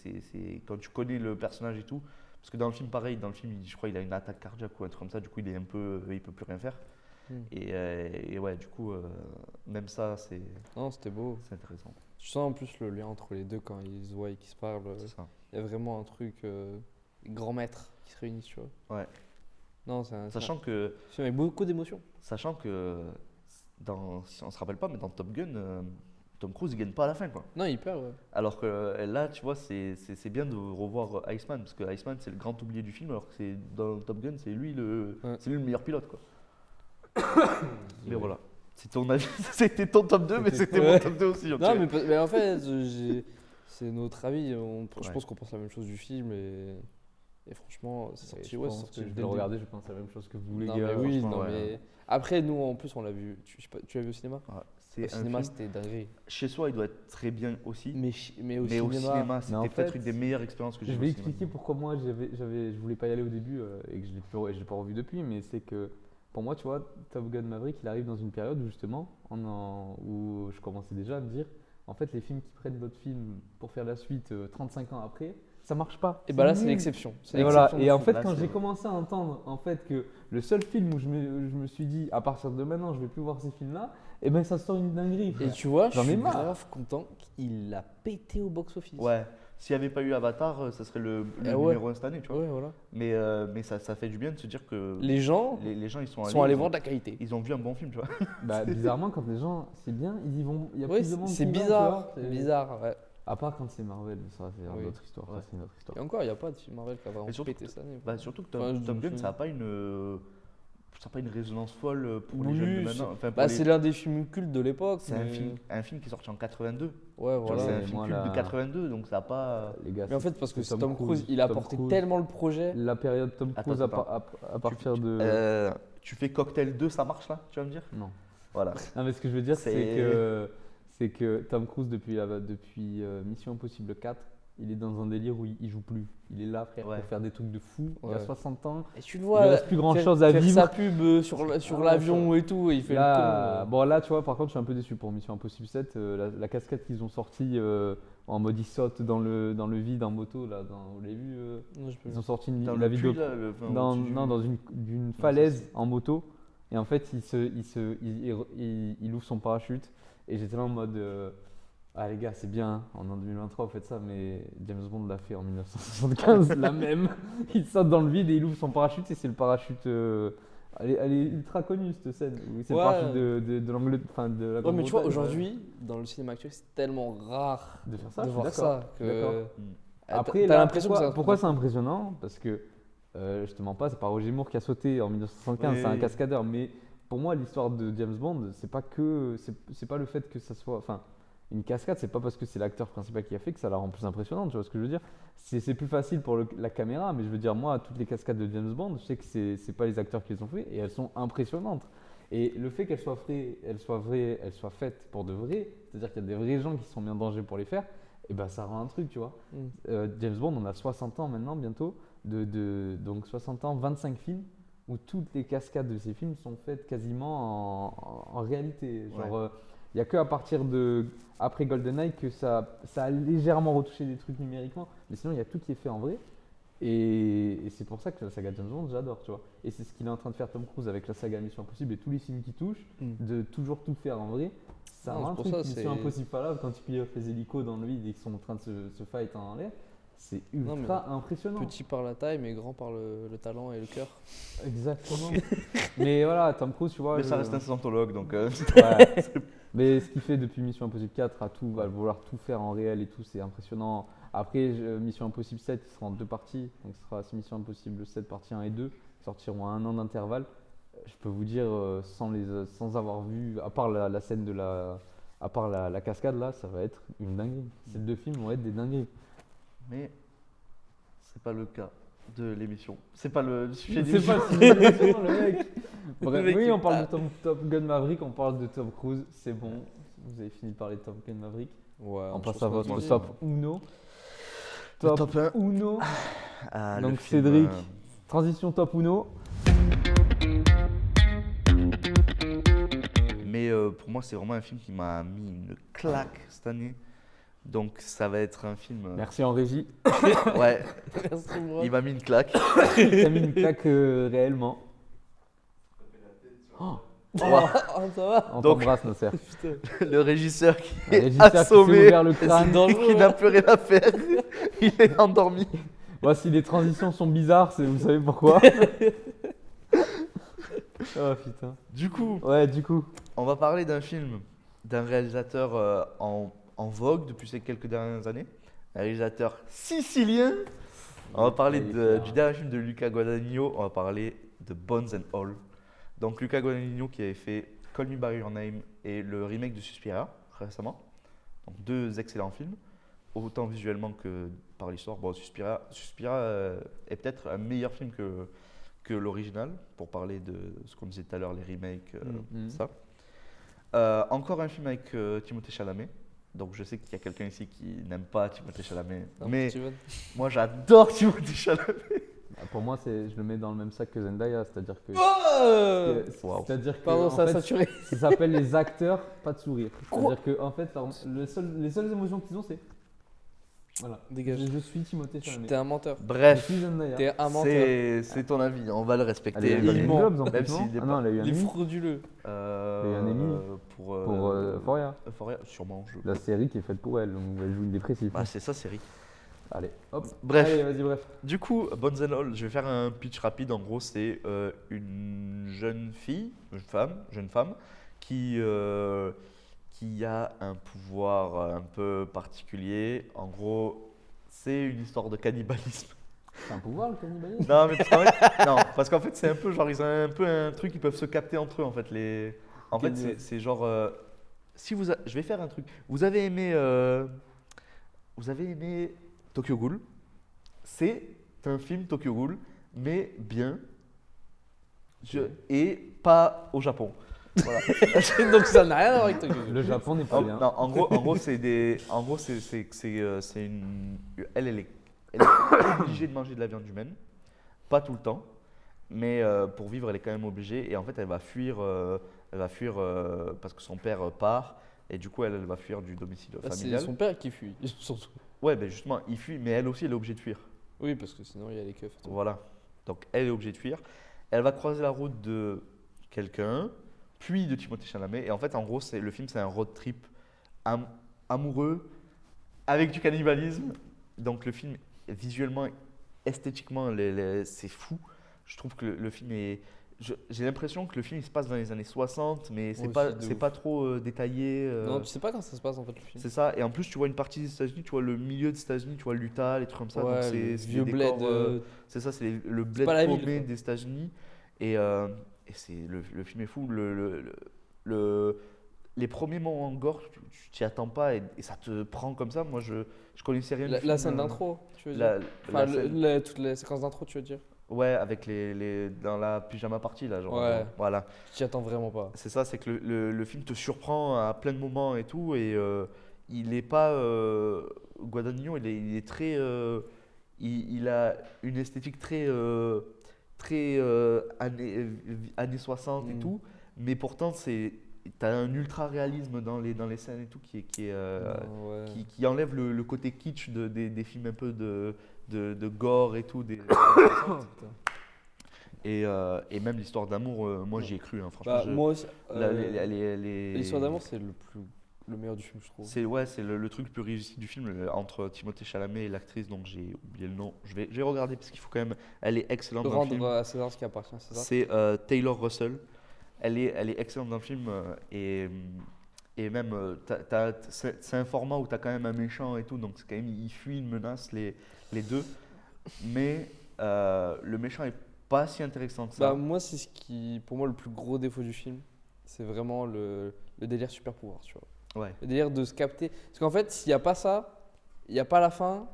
quand tu connais le personnage et tout, parce que dans le film pareil, dans le film je crois il a une attaque cardiaque ou un truc comme ça, du coup il est un peu, il peut plus rien faire. Hmm. Et ouais, du coup même ça c'est Non, c'était beau. intéressant. Tu sens en plus le lien entre les deux quand ils se voient et qu'ils se parlent. C'est ça. Il y a vraiment un truc grand maître qui se réunissent, tu vois. Ouais. Non, c'est un Sachant que film avec beaucoup d'émotions. Sachant que, si on se rappelle pas, mais dans Top Gun, Tom Cruise il gagne pas à la fin, quoi. Non, il perd, ouais. Alors que là, tu vois, c'est bien de revoir Iceman, parce que Iceman c'est le grand oublié du film, alors que dans Top Gun, c'est lui Ouais. c'est lui le meilleur pilote, quoi. Mais voilà, c'est ton avis, c'était ton top 2, mais c'était mon Ouais. top 2 aussi. Non, ok. mais en fait, c'est notre avis. Je Ouais. pense qu'on pense la même chose du film et franchement, c'est sorti. Je Ouais, c'est pense sorti que je dès vais le le regarder, je pense la même chose que vous, les Non, gars. mais oui, franchement, non, ouais. mais après, nous en plus, on l'a vu. Je sais pas, tu l'as vu au cinéma? Ouais, Au c'est un cinéma, film, c'était dinguerie. chez soi, il doit être très bien aussi, Mais au mais au cinéma, cinéma, Mais c'était en peut-être fait, une des meilleures expériences que j'ai Je vues vais au cinéma. expliquer pourquoi moi je voulais pas y aller au début et que je l'ai pas revu depuis, mais c'est que pour moi, tu vois, Top Gun Maverick, il arrive dans une période où justement, où je commençais déjà à me dire, en fait, les films qui prennent votre film pour faire la suite 35 ans après, ça marche pas. et bah là, c'est nul. l'exception. C'est Et voilà. l'exception de Et en fou. fait, Là, quand c'est- j'ai commencé à entendre en fait que le seul film où je me suis dit, à partir de maintenant, je vais plus voir ces films-là, et ben ça sort une dinguerie. Et frère. tu vois, je J'en ai suis marre. grave content qu'il l'a pété au box-office. Ouais, s'il n'y avait pas eu Avatar, ça serait le ouais. numéro 1 cette année, tu vois. Ouais, voilà. Mais ça fait du bien de se dire que Les gens les gens ils sont sont allés ils ont- voir de la qualité. Ils ont vu un bon film, tu vois. Bah, bizarrement, quand les gens, c'est bien, ils y vont. Il y a Ouais, plus de monde. c'est qui va, tu bizarre. vois, c'est- Bizarre, ouais. À part quand c'est Marvel, ça c'est Oui. une autre histoire. ça, Ouais. c'est une autre histoire. Et encore, il n'y a pas de film Marvel qui a vraiment Et surtout pété cette année. Bah, surtout que Enfin, Top je Gun, me ça n'a pas une. ça n'a pas une résonance folle pour les Oui, jeunes de maintenant. Enfin, pour Bah, les- c'est l'un des films cultes de l'époque. c'est mais- un film qui est sorti en 82. Ouais, Tu vois, voilà. c'est un Et film moi, culte de la- 82, donc ça n'a pas. Les gars, Mais en fait, parce que c'est Tom Cruise, il a Tom apporté Cruise. tellement le projet. La période Tom Attends, Cruise attends. à partir de. Tu fais Cocktail 2, ça marche là, tu vas me dire? Non. Voilà. Non, mais ce que je veux dire, C'est- c'est que Tom Cruise, depuis Mission Impossible 4, il est dans un délire où il joue plus. Il est là, frère, Ouais. pour faire des trucs de fou. Il a Ouais. 60 ans. Et tu le Il vois, reste plus grand faire- chose à faire vivre. sa pub sur Ah ouais, l'avion et tout, et il fait Là, le con. bon, là, tu vois, par contre, je suis un peu déçu pour Mission Impossible 7. La cascade qu'ils ont sortie en mode il saute dans le vide en moto, là, vous l'avez vu Non, j'ai pas vu. Ils ont sorti Dans la le vidéo puits, là, enfin, dans, au-dessus du- non, dans d'une falaise en moto. Et en fait, il ouvre son parachute. Et j'étais là en mode ah les gars, c'est bien, hein, on est en 2023, vous faites ça, mais James Bond l'a fait en 1975, la même. Il saute dans le vide et il ouvre son parachute. Et c'est le parachute. Elle est ultra connue cette scène. Oui, c'est Ouais. le parachute de l'Angleterre. Enfin, de la Ouais, mais tu vois, Grande-Bretagne, aujourd'hui, dans le cinéma actuel, c'est tellement rare de faire ça. de je suis voir d'accord. ça que. D'accord. Après, t'as là, l'impression que pourquoi ça. c'est impressionnant? Parce que je te mens pas, c'est pas Roger Moore qui a sauté en 1975, c'est un Oui. cascadeur. Mais pour moi, l'histoire de James Bond, c'est pas le fait que ça soit, enfin, une cascade, c'est pas parce que c'est l'acteur principal qui a fait que ça la rend plus impressionnante. Tu vois ce que je veux dire? C'est plus facile pour la caméra, mais je veux dire, moi, toutes les cascades de James Bond, je sais que c'est pas les acteurs qui les ont fait et elles sont impressionnantes. Et le fait qu'elles soient vraies, elles soient faites pour de vrai, c'est-à-dire qu'il y a des vrais gens qui se sont mis en danger pour les faire, et ben ça rend un truc, tu vois. James Bond, on a 60 ans maintenant, bientôt, donc 60 ans, 25 films, où toutes les cascades de ces films sont faites quasiment en réalité. Genre, il n'y a que à partir après GoldenEye que ça a légèrement retouché des trucs numériquement, mais sinon il y a tout qui est fait en vrai. Et c'est pour ça que la saga James Bond, j'adore, tu vois. Et c'est ce qu'il est en train de faire Tom Cruise avec la saga Mission Impossible et tous les films qui touchent, de toujours tout faire en vrai. Ça Non, rend un c'est pour truc, ça, Mission Impossible Fallout, quand tu pilotes les hélicos dans le vide et qu'ils sont en train de se fight en l'air, c'est Non, ultra impressionnant. Petit par la taille, mais grand par le talent et le cœur. Exactement. Mais voilà, Tom Cruise, tu vois. Mais ça reste un scientologue, donc. Ouais. Mais ce qu'il fait depuis Mission Impossible 4 à vouloir tout faire en réel et tout, c'est impressionnant. Après, Mission Impossible 7, il sera en deux parties. Donc, ce sera Mission Impossible 7, partie 1 et 2, qui sortiront à un an d'intervalle. Je peux vous dire, sans avoir vu, à part la scène à part la cascade, là, ça va être une dinguerie. Ces deux films vont être des dingueries. Mais c'est pas le cas de l'émission. C'est pas le sujet C'est d'émission. pas si impressionnant, le mec. Bref, Le mec, oui, il on parle parle. de Top Gun Maverick, on parle de Tom Cruise, c'est bon. Vous avez fini de parler de Top Gun Maverick. Ouais, On passe pense à qu'on votre dit. top Uno. Le top 1. Uno. Ah, le Donc film, Cédric, transition top Uno. Mais pour moi, c'est vraiment un film qui m'a mis une claque cette année. Donc ça va être un film. Merci en régie. Ouais, Merci, bro. il m'a mis une claque. T'as mis une claque réellement. Oh, Oh, ça va. on Donc- t'embrasse, Nasser. Putain. Le régisseur qui Un est régisseur qui s'est assommé, ouvert le crâne. dans le- qui n'a plus rien à faire. Il est endormi. Bon, si les transitions sont bizarres, vous savez pourquoi. Oh putain. Du coup, Ouais, du coup. on va parler d'un film d'un réalisateur en vogue depuis ces quelques dernières années. Un réalisateur sicilien. On va parler du dernier film de Luca Guadagnino. On va parler de Bones and All. Donc Luca Guadagnino qui avait fait Call Me By Your Name et le remake de Suspiria récemment. Donc deux excellents films, autant visuellement que par l'histoire. Bon, Suspiria est peut-être un meilleur film que l'original, pour parler de ce qu'on disait tout à l'heure, les remakes, Mhm. ça. Encore un film avec Timothée Chalamet. Donc je sais qu'il y a quelqu'un ici qui n'aime pas Timothée Chalamet, Non, mais tu veux- moi j'adore Timothée Chalamet. Bah, pour moi, je le mets dans le même sac que Zendaya, c'est-à-dire que. Oh Wow. C'est-à-dire que. Pardon, en ça a fait, saturé. ça s'appelle les acteurs, pas de sourire. C'est-à-dire que en fait, les seules émotions qu'ils ont, c'est. Voilà. Dégage. Je suis Timothée Chalamet. T'es un menteur. Je Bref, suis Zendaya. T'es un menteur. c'est ton avis, on va le Elle a respecter. eu un Golden Il ment. Globes en Même plus, non s'il est Ah non, elle a eu un Il est Emmy frauduleux. Euh, Il y a un Emmy pour pour Euphoria. Euphoria, sûrement. La série qui est faite pour elle, donc elle joue une dépressive. Bah, c'est ça, série. Allez, hop. Bref. Allez, vas-y, bref. Du coup, Bones and All, je vais faire un pitch rapide. En gros, c'est une jeune femme qui a un pouvoir un peu particulier. En gros, c'est une histoire de cannibalisme. C'est un pouvoir le cannibalisme. Non, mais parce qu'en fait, c'est un peu genre, ils ont un peu un truc, ils peuvent se capter entre eux en fait. En fait, c'est genre, si je vais faire un truc. Vous avez aimé Tokyo Ghoul. C'est un film Tokyo Ghoul, mais bien. Et pas au Japon. Voilà. Donc ça n'a rien à voir avec Tokyo Ghoul. Le Japon n'est pas bien. Non, en gros, elle est obligée de manger de la viande humaine, pas tout le temps, mais pour vivre, elle est quand même obligée. Et en fait, elle va fuir parce que son père part, et du coup, elle va fuir du domicile C'est familial. son père qui fuit, surtout. Ouais, ben justement, il fuit, mais elle aussi, elle est obligée de fuir. Oui, parce que sinon il y a les keufs. et tout. Voilà. Donc, elle est obligée de fuir. Elle va croiser la route de quelqu'un, puis de Timothée Chalamet. Et en fait, en gros, le film, c'est un road trip amoureux avec du cannibalisme. Donc, le film, visuellement, esthétiquement, c'est fou. Je trouve que le film est. J'ai l'impression que le film il se passe dans les années 60, mais c'est Moi aussi, de pas ouf. trop détaillé. Non, tu sais pas quand ça se passe en fait le film. C'est ça. Et en plus, tu vois une partie des États-Unis, tu vois le milieu des États-Unis, tu vois l'Utah, les trucs comme ça. Donc, Ouais, c'est le des vieux décors, bled. c'est ça, c'est le bled pas la ville, paumé quoi. des États-Unis. Et le film est fou. Les premiers moments en gore, tu t'y attends pas et ça te prend comme ça. Moi, je connaissais rien du La film. scène d'intro, tu veux La, dire la Enfin, scène- toutes les séquences d'intro, tu veux dire Ouais, avec dans la pyjama party, là. Genre, Ouais. voilà. Tu t'y attends vraiment pas. C'est ça, c'est que le film te surprend à plein de moments et tout. Et il est pas. Guadagnino, il est très. Il a une esthétique très. Très années 60 et Mm. tout. Mais pourtant, t'as un ultra réalisme dans les scènes et tout Ouais. qui enlève le côté kitsch des films un peu de gore et tout. Et même l'histoire d'amour, moi j'y ai cru, hein, franchement. Bah, moi aussi. L'histoire L'histoire d'amour, c'est le meilleur du film, je trouve. c'est le truc le plus réussi du film entre Timothée Chalamet et l'actrice dont j'ai oublié le nom. Je vais regarder parce qu'il faut quand même. Elle est excellente dans le film. Rendre à César ce qui appartient à César. C'est Taylor Russell. Elle est excellente dans le film et même c'est un format où tu as quand même un méchant et tout, donc c'est quand même il fuit une menace les deux, mais le méchant est pas si intéressant que ça. Bah, moi, c'est ce qui, pour moi, le plus gros défaut du film. C'est vraiment le délire super pouvoir, tu vois. Ouais. Le délire de se capter. Parce qu'en fait, s'il n'y a pas ça, il n'y a pas la fin.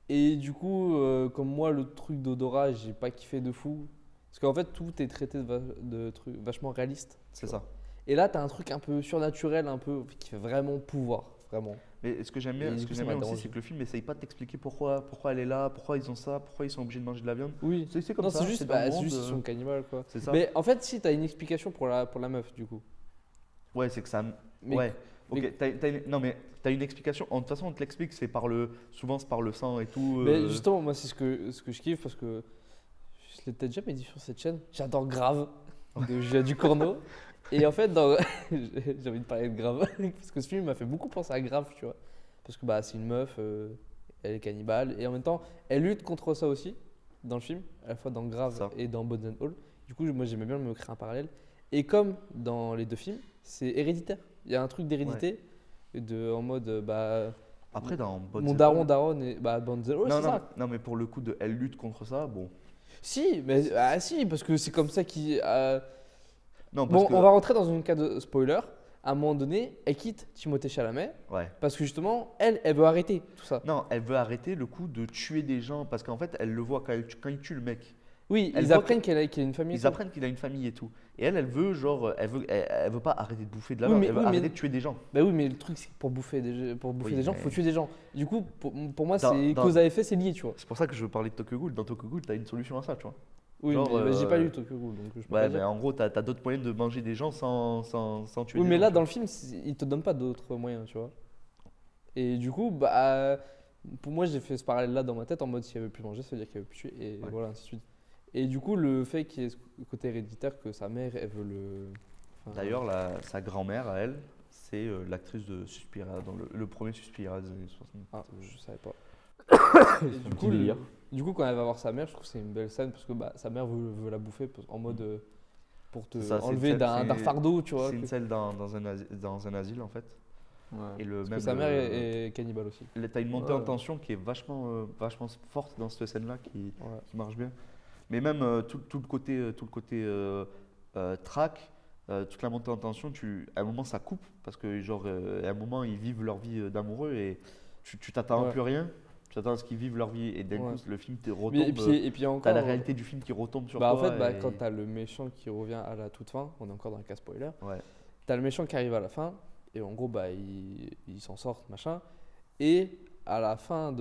Et du coup, comme moi, le truc d'odorat, j'ai pas kiffé de fou. Parce qu'en fait, tout est traité de trucs vachement réalistes. C'est ça. Et là, tu as un truc un peu surnaturel, un peu qui fait vraiment pouvoir. Vraiment. Mais ce que j'aime bien, Et du coup, ça m'a aussi, dérangé. c'est que le film essaye pas de t'expliquer pourquoi elle est là, pourquoi ils ont ça, pourquoi ils sont obligés de manger de la viande. Oui. C'est comme Non, ça. c'est juste, dans le c'est monde, juste ils sont cannibales, quoi. c'est ça. Mais en fait, si, tu as une explication pour la meuf, du coup. Ouais, c'est que ça. Mais- Ouais. Ok. mais- Non mais t'as une explication. De toute façon, on te l'explique. Souvent c'est par le sang et tout. Mais justement, moi, c'est ce que je kiffe parce que je l'ai peut-être jamais dit sur cette chaîne. J'adore Grave de Julia Ducournau. Et en fait, j'ai envie de parler de Grave parce que ce film m'a fait beaucoup penser à Grave, tu vois. Parce que bah, c'est une meuf, elle est cannibale et en même temps, elle lutte contre ça aussi dans le film, à la fois dans Grave Ça. et dans Bones and All. Du coup, moi, j'aimais bien me créer un parallèle. Et comme dans les deux films, c'est héréditaire. Il y a un truc d'hérédité en mode bah. Après dans Bones Mon and daron, All- daron et bah Bones and All, non, c'est non, ça. non, mais pour le coup de elle lutte contre ça, bon. Si, mais si, parce que c'est comme ça qu'il. Non, parce Bon, que. on va rentrer dans une cas de spoiler. À un moment donné, elle quitte Timothée Chalamet Ouais. parce que justement, elle veut arrêter tout ça. Non, elle veut arrêter le coup de tuer des gens parce qu'en fait, elle le voit quand il tue le mec. Oui, Elle ils voit apprennent qu'il a une famille. et Ils tout. apprennent qu'il a une famille et tout. Et elle veut genre, elle veut pas arrêter de bouffer de la Oui, viande, mais- elle veut oui, mais- arrêter de tuer des gens. Bah oui, mais le truc, c'est que pour bouffer Oui, des gens, mais- faut tuer des gens. Du coup, pour moi, Dans- c'est dans- cause à effet, c'est lié, tu vois. C'est pour ça que je veux parler de Tokyo Ghoul. Dans Tokyo Ghoul, t'as une solution à ça, tu vois. Oui, Genre, mais j'ai pas lu Tokyo Ghoul, donc je peux Ouais, pas mais dire. en gros, t'as d'autres moyens de manger des gens sans tuer Oui, des mais gens, là, tu dans le film, il te donne pas d'autres moyens, tu vois. Et du coup, bah, pour moi, j'ai fait ce parallèle-là dans ma tête en mode s'il y avait plus manger, ça veut dire qu'il y avait plus tuer, et Ouais. voilà, ainsi de suite. Et du coup, le fait qu'il y ait ce côté héréditaire, que sa mère, elle veut le. enfin, D'ailleurs, sa grand-mère, à elle, c'est l'actrice de Suspiria, dans le premier Suspiria des années 60. Ah, je savais pas. C'est Et un du petit coup, délire. du coup, quand elle va voir sa mère, je trouve que c'est une belle scène parce que bah, sa mère veut la bouffer en mode pour te C'est ça, c'est enlever une scène- d'un fardeau, tu vois. C'est une que- scène dans un asile, en fait. Ouais. Et le Parce même que sa mère est cannibale aussi. t'as une montée en Ouais. tension qui est vachement forte dans cette scène-là Ouais. qui marche bien. Mais même tout le côté track, toute la montée en tension, à un moment ça coupe parce que genre à un moment ils vivent leur vie d'amoureux et tu t'attends à Ouais. plus rien. Tu t'attends à ce qu'ils vivent leur vie et d'un Ouais. coup le film te Mais, retombe. et puis encore. T'as la réalité du film qui retombe sur Bah, en toi. fait, bah, et- quand t'as le méchant qui revient à la toute fin, on est encore dans le cas spoiler. Ouais. T'as le méchant qui arrive à la fin, et en gros, bah, il s'en sort, machin. Et à la fin,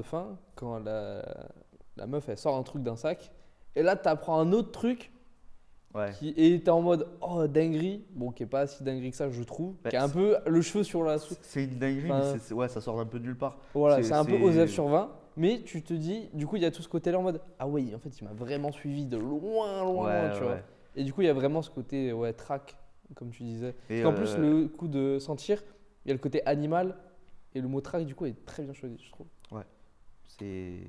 quand la meuf, elle sort un truc d'un sac, et là, t'apprends un autre truc, Ouais. et t'es en mode, oh, dinguerie, bon, qui est pas si dinguerie que ça, je trouve, Bah, qui a un peu le cheveu sur la... C'est une dinguerie, Enfin, mais ouais, ça sort un peu de nulle part. Voilà, c'est un peu c'est- Osef sur 20, mais tu te dis, du coup, il y a tout ce côté-là en mode, ah oui, en fait, il m'a vraiment suivi de loin, Ouais, tu vois. ouais. Et du coup, il y a vraiment ce côté, ouais, track, comme tu disais. Et, Parce qu'en plus, le coup de sentir, il y a le côté animal, et le mot track, du coup, est très bien choisi, je trouve. c'est.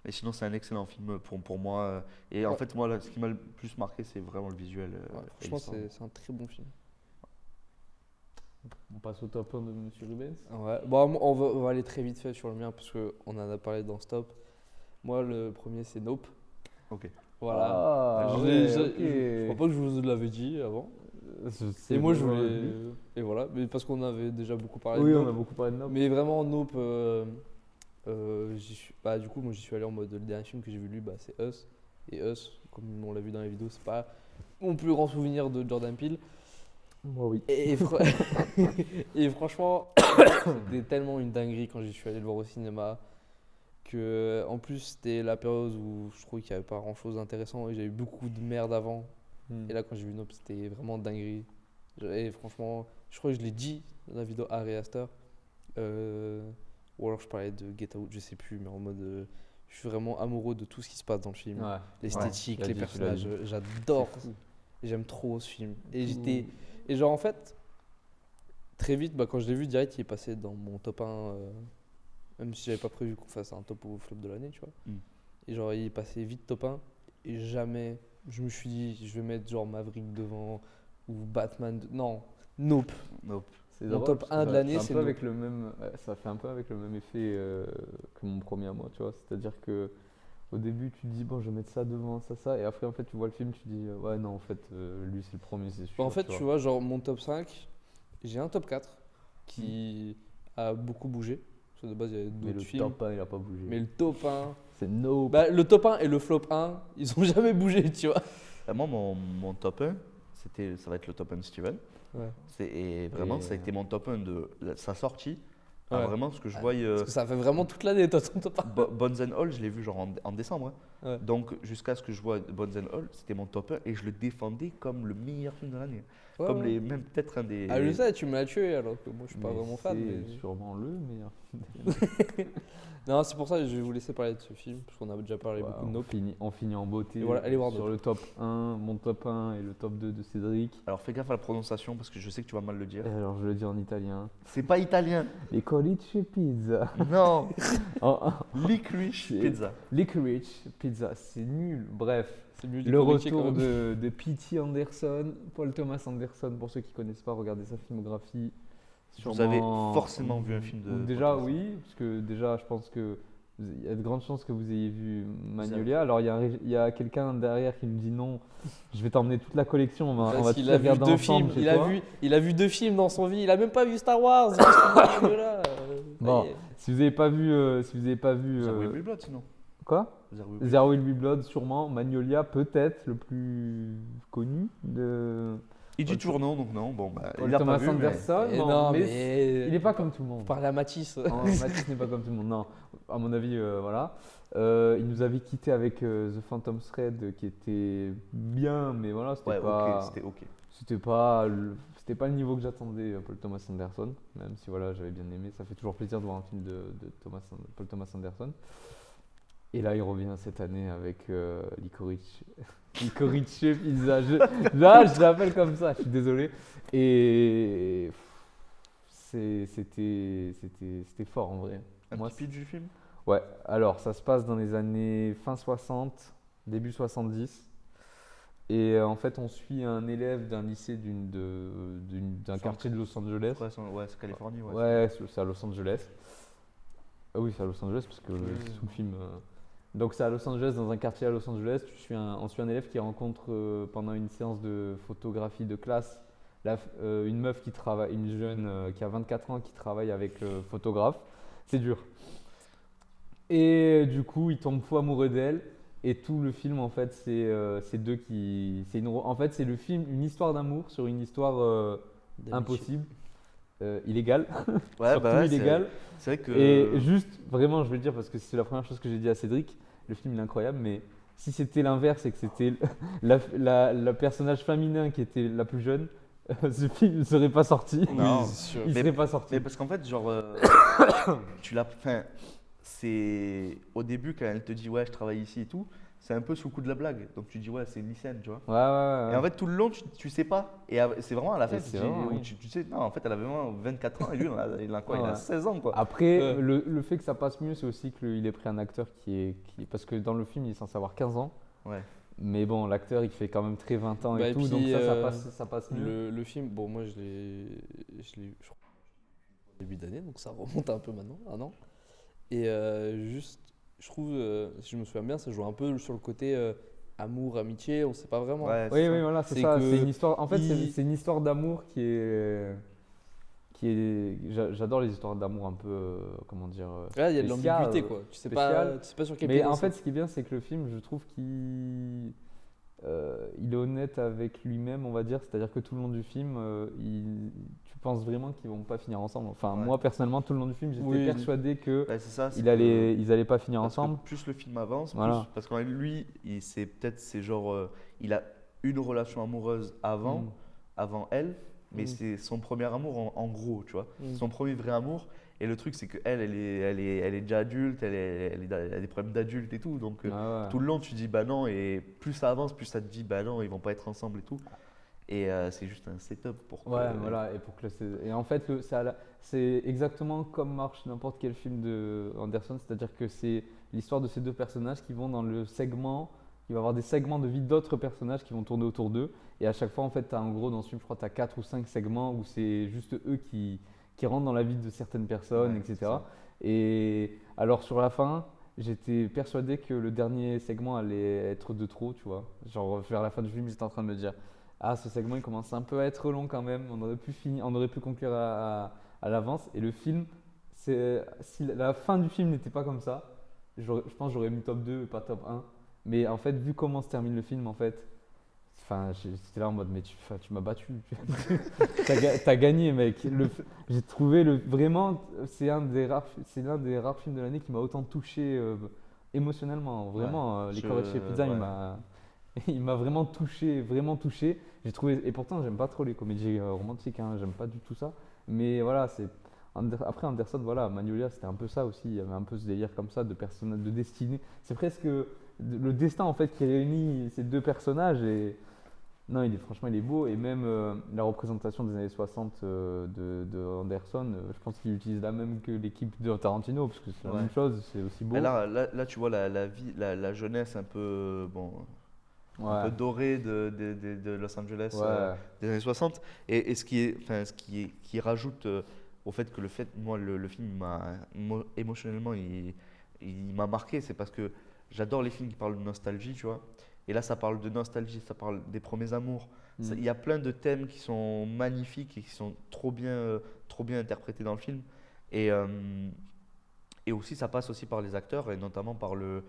Mais sinon, c'est un excellent film pour moi. Et en Ouais. fait, moi, là, ce qui m'a le plus marqué, c'est vraiment le visuel. Ouais, et franchement, l'histoire. c'est un très bon film. On passe au top 1 de Monsieur Rubens. Ouais. Bon, on va aller très vite fait sur le mien, parce qu'on en a parlé dans Stop. Moi, le premier, c'est Nope. Ok. Voilà. Ah, Je- ouais, je- ok. je crois pas que je vous l'avais dit avant. C'est Et moi, je bon, voulais. oui. Et voilà, mais parce qu'on avait déjà beaucoup parlé Oui, de on Nope. a beaucoup parlé de Nope. Mais vraiment, Nope, bah, du coup, moi, j'y suis allé en mode le dernier film que j'ai vu lui, bah, c'est Us. Et Us, comme on l'a vu dans la vidéo, c'est pas mon plus grand souvenir de Jordan Peele. Moi, oui. Et, et franchement, c'était tellement une dinguerie quand j'y suis allé le voir au cinéma. Que, en plus, c'était la période où je trouvais qu'il n'y avait pas grand chose d'intéressant et j'avais eu beaucoup de merde avant. Hmm. Et là, quand j'ai vu Nope, c'était vraiment dinguerie. Et franchement, je crois que je l'ai dit dans la vidéo Harry Astor. Ou alors je parlais de Get Out, je sais plus, mais en mode. Je suis vraiment amoureux de tout ce qui se passe dans le film. Ouais. L'esthétique, Ouais, les tu l'as dit, tu l'as personnages, dit. j'adore. C'est fou. J'aime trop ce film. Et j'étais. Et genre, en fait, très vite, bah, quand je l'ai vu, direct, il est passé dans mon top 1. Même si j'avais pas prévu qu'on fasse un top ou flop de l'année, tu vois. Mm. Et genre, il est passé vite top 1. Et jamais, je me suis dit, je vais mettre genre Maverick devant ou Batman. Non, Nope. Nope. C'est Mon drôle, top parce que 1 de ça l'année, fait un c'est peu Nope. avec le même, ça fait un peu avec le même effet que mon premier à moi, tu vois. C'est-à-dire que au début, tu te dis, bon, je vais mettre ça devant, ça, et après, en fait, tu vois le film, tu te dis, ouais, non, en fait, lui, c'est le premier, c'est sûr. Bah, en fait, tu vois, genre mon top 5, j'ai un top 4 qui a beaucoup bougé. Parce que de base, il y avait mais d'autres le films. top 1, il a pas bougé. Mais le top 1. C'est Nope. Bah, le top 1 et le flop 1, ils ont jamais bougé, tu vois. Moi, mon top 1, ça va être le top 1 de Steven. Ouais. Et vraiment, ça a été mon top 1 de sa sortie. Ouais. Vraiment, ce que je Ouais, vois. Parce que ça fait vraiment toute l'année, toi, ton top 1. Bones and All, je l'ai vu genre en décembre. Hein. Ouais. Donc, jusqu'à ce que je vois Bones and All, c'était mon top 1 et je le défendais comme le meilleur film de l'année. Ouais, Comme ouais. même peut-être un des. Ah, je sais, tu me l'as tué alors que moi je suis pas Mais vraiment fan. C'est Mais... sûrement le meilleur. Non, c'est pour ça que je vais vous laisser parler de ce film, parce qu'on a déjà parlé Ouais, beaucoup de on Nope. finit en beauté. Et voilà, allez voir sur Nope. le top 1, mon top 1 et le top 2 de Cédric. Alors, fais gaffe à la prononciation parce que je sais que tu vas mal le dire. Et alors, je le dis en italien. C'est pas italien. Les colice pizza. Non. Oh, oh, Licorice C'est- pizza. licorice pizza, c'est nul. Bref, C'est mieux le Licorice, quand retour même. de P.T. Anderson, Paul Thomas Anderson, pour ceux qui connaissent pas, regardez sa filmographie. Vous avez forcément vu un film de Ou Paul déjà, Thomas. oui, parce que déjà, je pense que il y a de grandes chances que vous ayez vu Magnolia. Alors, il y a quelqu'un derrière qui me dit non, je vais t'emmener toute la collection, on va Parce tous qu'il les a vu regarder deux ensemble films, chez toi. il a vu 2 films dans son vie, il a même pas vu Star Wars. Qu'est-ce qu'il dit, là Bon. Ça y est. Si vous n'avez pas vu, Zero Will Be Blood, sinon. quoi Zero Will Be Blood. Zero Will Be Blood, sûrement. Magnolia, peut-être le plus connu de Il dit toujours non, donc non. Bon, bah, Paul il a Thomas pas vu, mais- Anderson. Et bon, non, mais mais. il n'est pas comme tout le monde. Parle à Matisse. Oh, Mathis n'est pas comme tout le monde, non. À mon avis, voilà. Il nous avait quitté avec The Phantom Thread qui était bien, mais voilà, c'était Ouais, pas. ok, c'était ok. C'était pas le niveau que j'attendais, Paul Thomas Anderson, même si voilà, j'avais bien aimé. Ça fait toujours plaisir de voir un film de Paul Thomas Anderson. Et là, il revient cette année avec Licorice Pizza. Là, je l'appelle comme ça, je suis désolé. Et c'était fort en vrai. Un Moi, petit pitch du film. Ouais, alors ça se passe dans les années fin 60, début 70. Et en fait, on suit un élève d'un lycée d'un Centre. quartier de Los Angeles. Ouais, c'est Californie. Ouais. Ouais, c'est à Los Angeles. Ah oui, c'est à Los Angeles parce que c'est sous le film. Donc c'est à Los Angeles, dans un quartier à Los Angeles. On suit un élève qui rencontre pendant une séance de photographie de classe une meuf qui travaille, une jeune qui a 24 ans qui travaille avec le photographe. C'est dur. Et du coup, il tombe fou amoureux d'elle. Et tout le film, en fait, c'est deux qui. En fait, c'est le film, une histoire d'amour sur une histoire D'amitié. impossible, illégale, Ouais, surtout bah ouais, illégale. c'est vrai que. Et juste, vraiment, je vais le dire parce que c'est la première chose que j'ai dit à Cédric, le film il est incroyable, mais si c'était l'inverse et que c'était la personnage féminin qui était la plus jeune, ce film ne serait pas sorti. Non. Oui, c'est sûr. Il Mais- serait pas sorti. Mais parce qu'en fait, genre, tu l'as. Enfin, c'est. Au début, quand elle te dit, ouais, je travaille ici et tout, c'est un peu sous le coup de la blague. Donc tu dis, ouais, c'est une lycéenne, tu vois. Ouais, ouais, ouais. Et en fait, tout le long, tu sais pas. Et c'est vraiment à la fin, Et tu, c'est dis- vraiment, où oui. tu sais, non, en fait, elle avait vraiment 24 ans et lui, il a quoi? Il a Ouais. 16 ans, quoi. Après, Ouais. le fait que ça passe mieux, c'est aussi qu'il ait pris un acteur parce que dans le film, il est censé avoir 15 ans. Ouais. Mais bon, l'acteur, il fait quand même très 20 ans Bah, et et tout, puis, donc ça passe mieux. Le film, bon, moi je l'ai eu, je crois, au début d'année, donc ça remonte un peu maintenant, un an. Et juste, je trouve, si je me souviens bien, ça joue un peu sur le côté amour, amitié, on sait pas vraiment. Ouais, Oui, c'est oui, ça. voilà, c'est C'est ça. que C'est une histoire. En fait, il- c'est une histoire d'amour J'adore les histoires d'amour un peu, comment dire. Là, il y a de spéciales, l'ambiguïté, quoi. Tu sais spéciales. pas sur quel Mais pied en danser. fait, ce qui est bien, c'est que le film, je trouve il est honnête avec lui-même, on va dire. C'est-à-dire que tout le long du film, tu penses vraiment qu'ils vont pas finir ensemble. Enfin, Ouais. moi, personnellement, tout le long du film, j'étais Oui. persuadé que Ouais, c'est ça. c'est ils que- allaient pas finir parce que ensemble. plus le film avance, Voilà. parce que lui, c'est genre, il a une relation amoureuse Mm. avant elle, mais Mm. c'est son premier amour en gros, tu vois. Mm. Son premier vrai amour. Et le truc, c'est qu'elle, elle est déjà adulte, elle a des problèmes d'adulte et tout. Donc, Ah ouais. tout le long, tu dis bah non. Et plus ça avance, plus ça te dit bah non, ils vont pas être ensemble et tout. Et c'est juste un setup pour que. Ouais, voilà, et pour que et en fait, c'est exactement comme marche n'importe quel film de Anderson, c'est-à-dire que c'est l'histoire de ces deux personnages qui vont dans le segment, il va y avoir des segments de vie d'autres personnages qui vont tourner autour d'eux, et à chaque fois, en fait, tu as en gros dans ce film, je crois, tu as 4 ou 5 segments où c'est juste eux qui rentrent dans la vie de certaines personnes, Ouais, etc. c'est ça. Et alors, sur la fin, j'étais persuadé que le dernier segment allait être de trop, tu vois. Genre, vers la fin du film, j'étais en train de me dire. Ah, ce segment il commence un peu à être long quand même. On aurait pu conclure à l'avance. Et le film, si la fin du film n'était pas comme ça, je pense que j'aurais mis top 2 et pas top 1. Mais en fait, vu comment se termine le film, en fait, enfin, j'étais là en mode, mais tu m'as battu. T'as gagné, mec. J'ai trouvé vraiment, c'est l'un des rares films de l'année qui m'a autant touché émotionnellement. Vraiment, Les Corées de chez Pizza, ouais. il m'a vraiment touché, vraiment touché. J'ai trouvé, et pourtant, j'aime pas trop les comédies romantiques, hein, j'aime pas du tout ça. Mais voilà, après Anderson, voilà, Magnolia, c'était un peu ça aussi. Il y avait un peu ce délire comme ça de personnage, de destinée. C'est presque le destin en fait qui réunit ces deux personnages. Et non, franchement, il est beau. Et même la représentation des années 60 de Anderson, je pense qu'il utilise la même que l'équipe de Tarantino, parce que c'est la Ouais. même chose, c'est aussi beau. Mais là, tu vois la vie, la jeunesse un peu, un Ouais. peu dorée de Los Angeles Ouais. des années 60. Et ce qui rajoute au fait que moi, le film, émotionnellement, il m'a marqué, c'est parce que j'adore les films qui parlent de nostalgie, tu vois. Et là, ça parle de nostalgie, ça parle des premiers amours. Mm. Il y a plein de thèmes qui sont magnifiques et qui sont trop bien interprétés dans le film. Et aussi, ça passe aussi par les acteurs, et notamment par le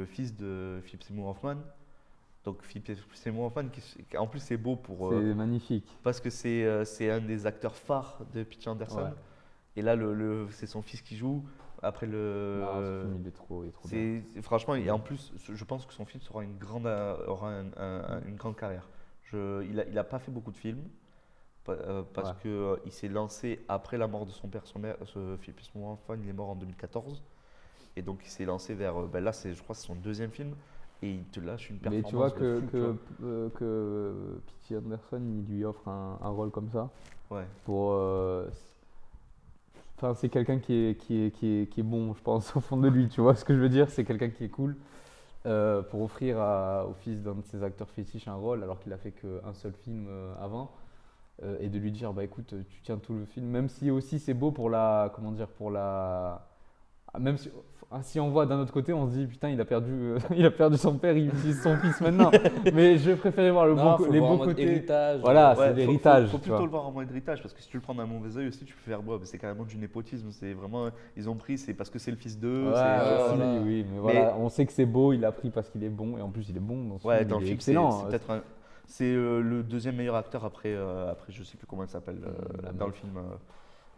fils de Philip Seymour Hoffman. Donc Philip Seymour Hoffman, en plus c'est beau C'est magnifique. parce que c'est un des acteurs phares de P.T. Anderson. Ouais. Et là, c'est son fils qui joue. Après Ce film, il est trop bien. franchement, et en plus, je pense que son film aura une grande carrière. Il a pas fait beaucoup de films parce Ouais. que il s'est lancé après la mort de son père. Philip Seymour Hoffman, il est mort en 2014. Et donc il s'est lancé vers. Là, je crois que c'est son deuxième film. Et il te lâche une Mais performance tu vois de fou, tu vois. que P.T. Anderson, il lui offre un rôle comme ça. Ouais. Pour, enfin, c'est quelqu'un qui est bon, je pense, au fond de lui. Tu vois ce que je veux dire? C'est quelqu'un qui est cool. pour offrir au fils d'un de ses acteurs fétiches un rôle alors qu'il a fait qu'un seul film avant. Et de lui dire bah écoute tu tiens tout le film même si aussi c'est beau pour la comment dire pour la même si on voit d'un autre côté on se dit putain il a perdu son père il utilise son fils maintenant mais je préférais voir Non, faut les voir en beaux mode côtés héritage. voilà Ouais, c'est faut l'héritage faut tu plutôt vois. le voir en mode héritage parce que si tu le prends d'un mauvais œil aussi, tu peux faire c'est carrément du népotisme. C'est vraiment, ils ont pris, c'est parce que c'est le fils d'eux. Ouais, c'est- aussi, voilà. oui mais voilà on sait que c'est beau il a pris parce qu'il est bon et en plus il est bon dans ce Ouais, film, dans il le est film, excellent c'est peut-être c'est le deuxième meilleur acteur après je sais plus comment elle s'appelle La dans le meuf. film.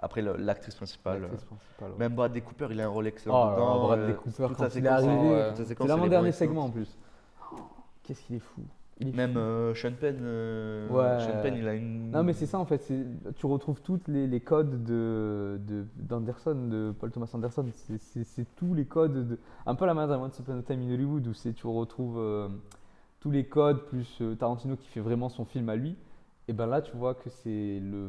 Après l'actrice principale. L'actrice principale, ouais. Même Bradley Cooper, il a un rôle Oh excellent là là, dedans. Bradley Cooper, toute quand sa il est séquence, arrivé, ouais. toute sa c'est séquence, elle est l'avant-dernier vraiment segment en excellente. plus. Qu'est-ce qu'il est fou. Il est Même fou. Sean Penn, Ouais. Sean Penn, il a une. Non mais c'est ça en fait, tu retrouves tous les codes d'Anderson, de Paul Thomas Anderson, c'est tous les codes, un peu la manière d'un Once Upon a Time in Hollywood où tu retrouves tous les codes plus Tarantino qui fait vraiment son film à lui, et ben là tu vois que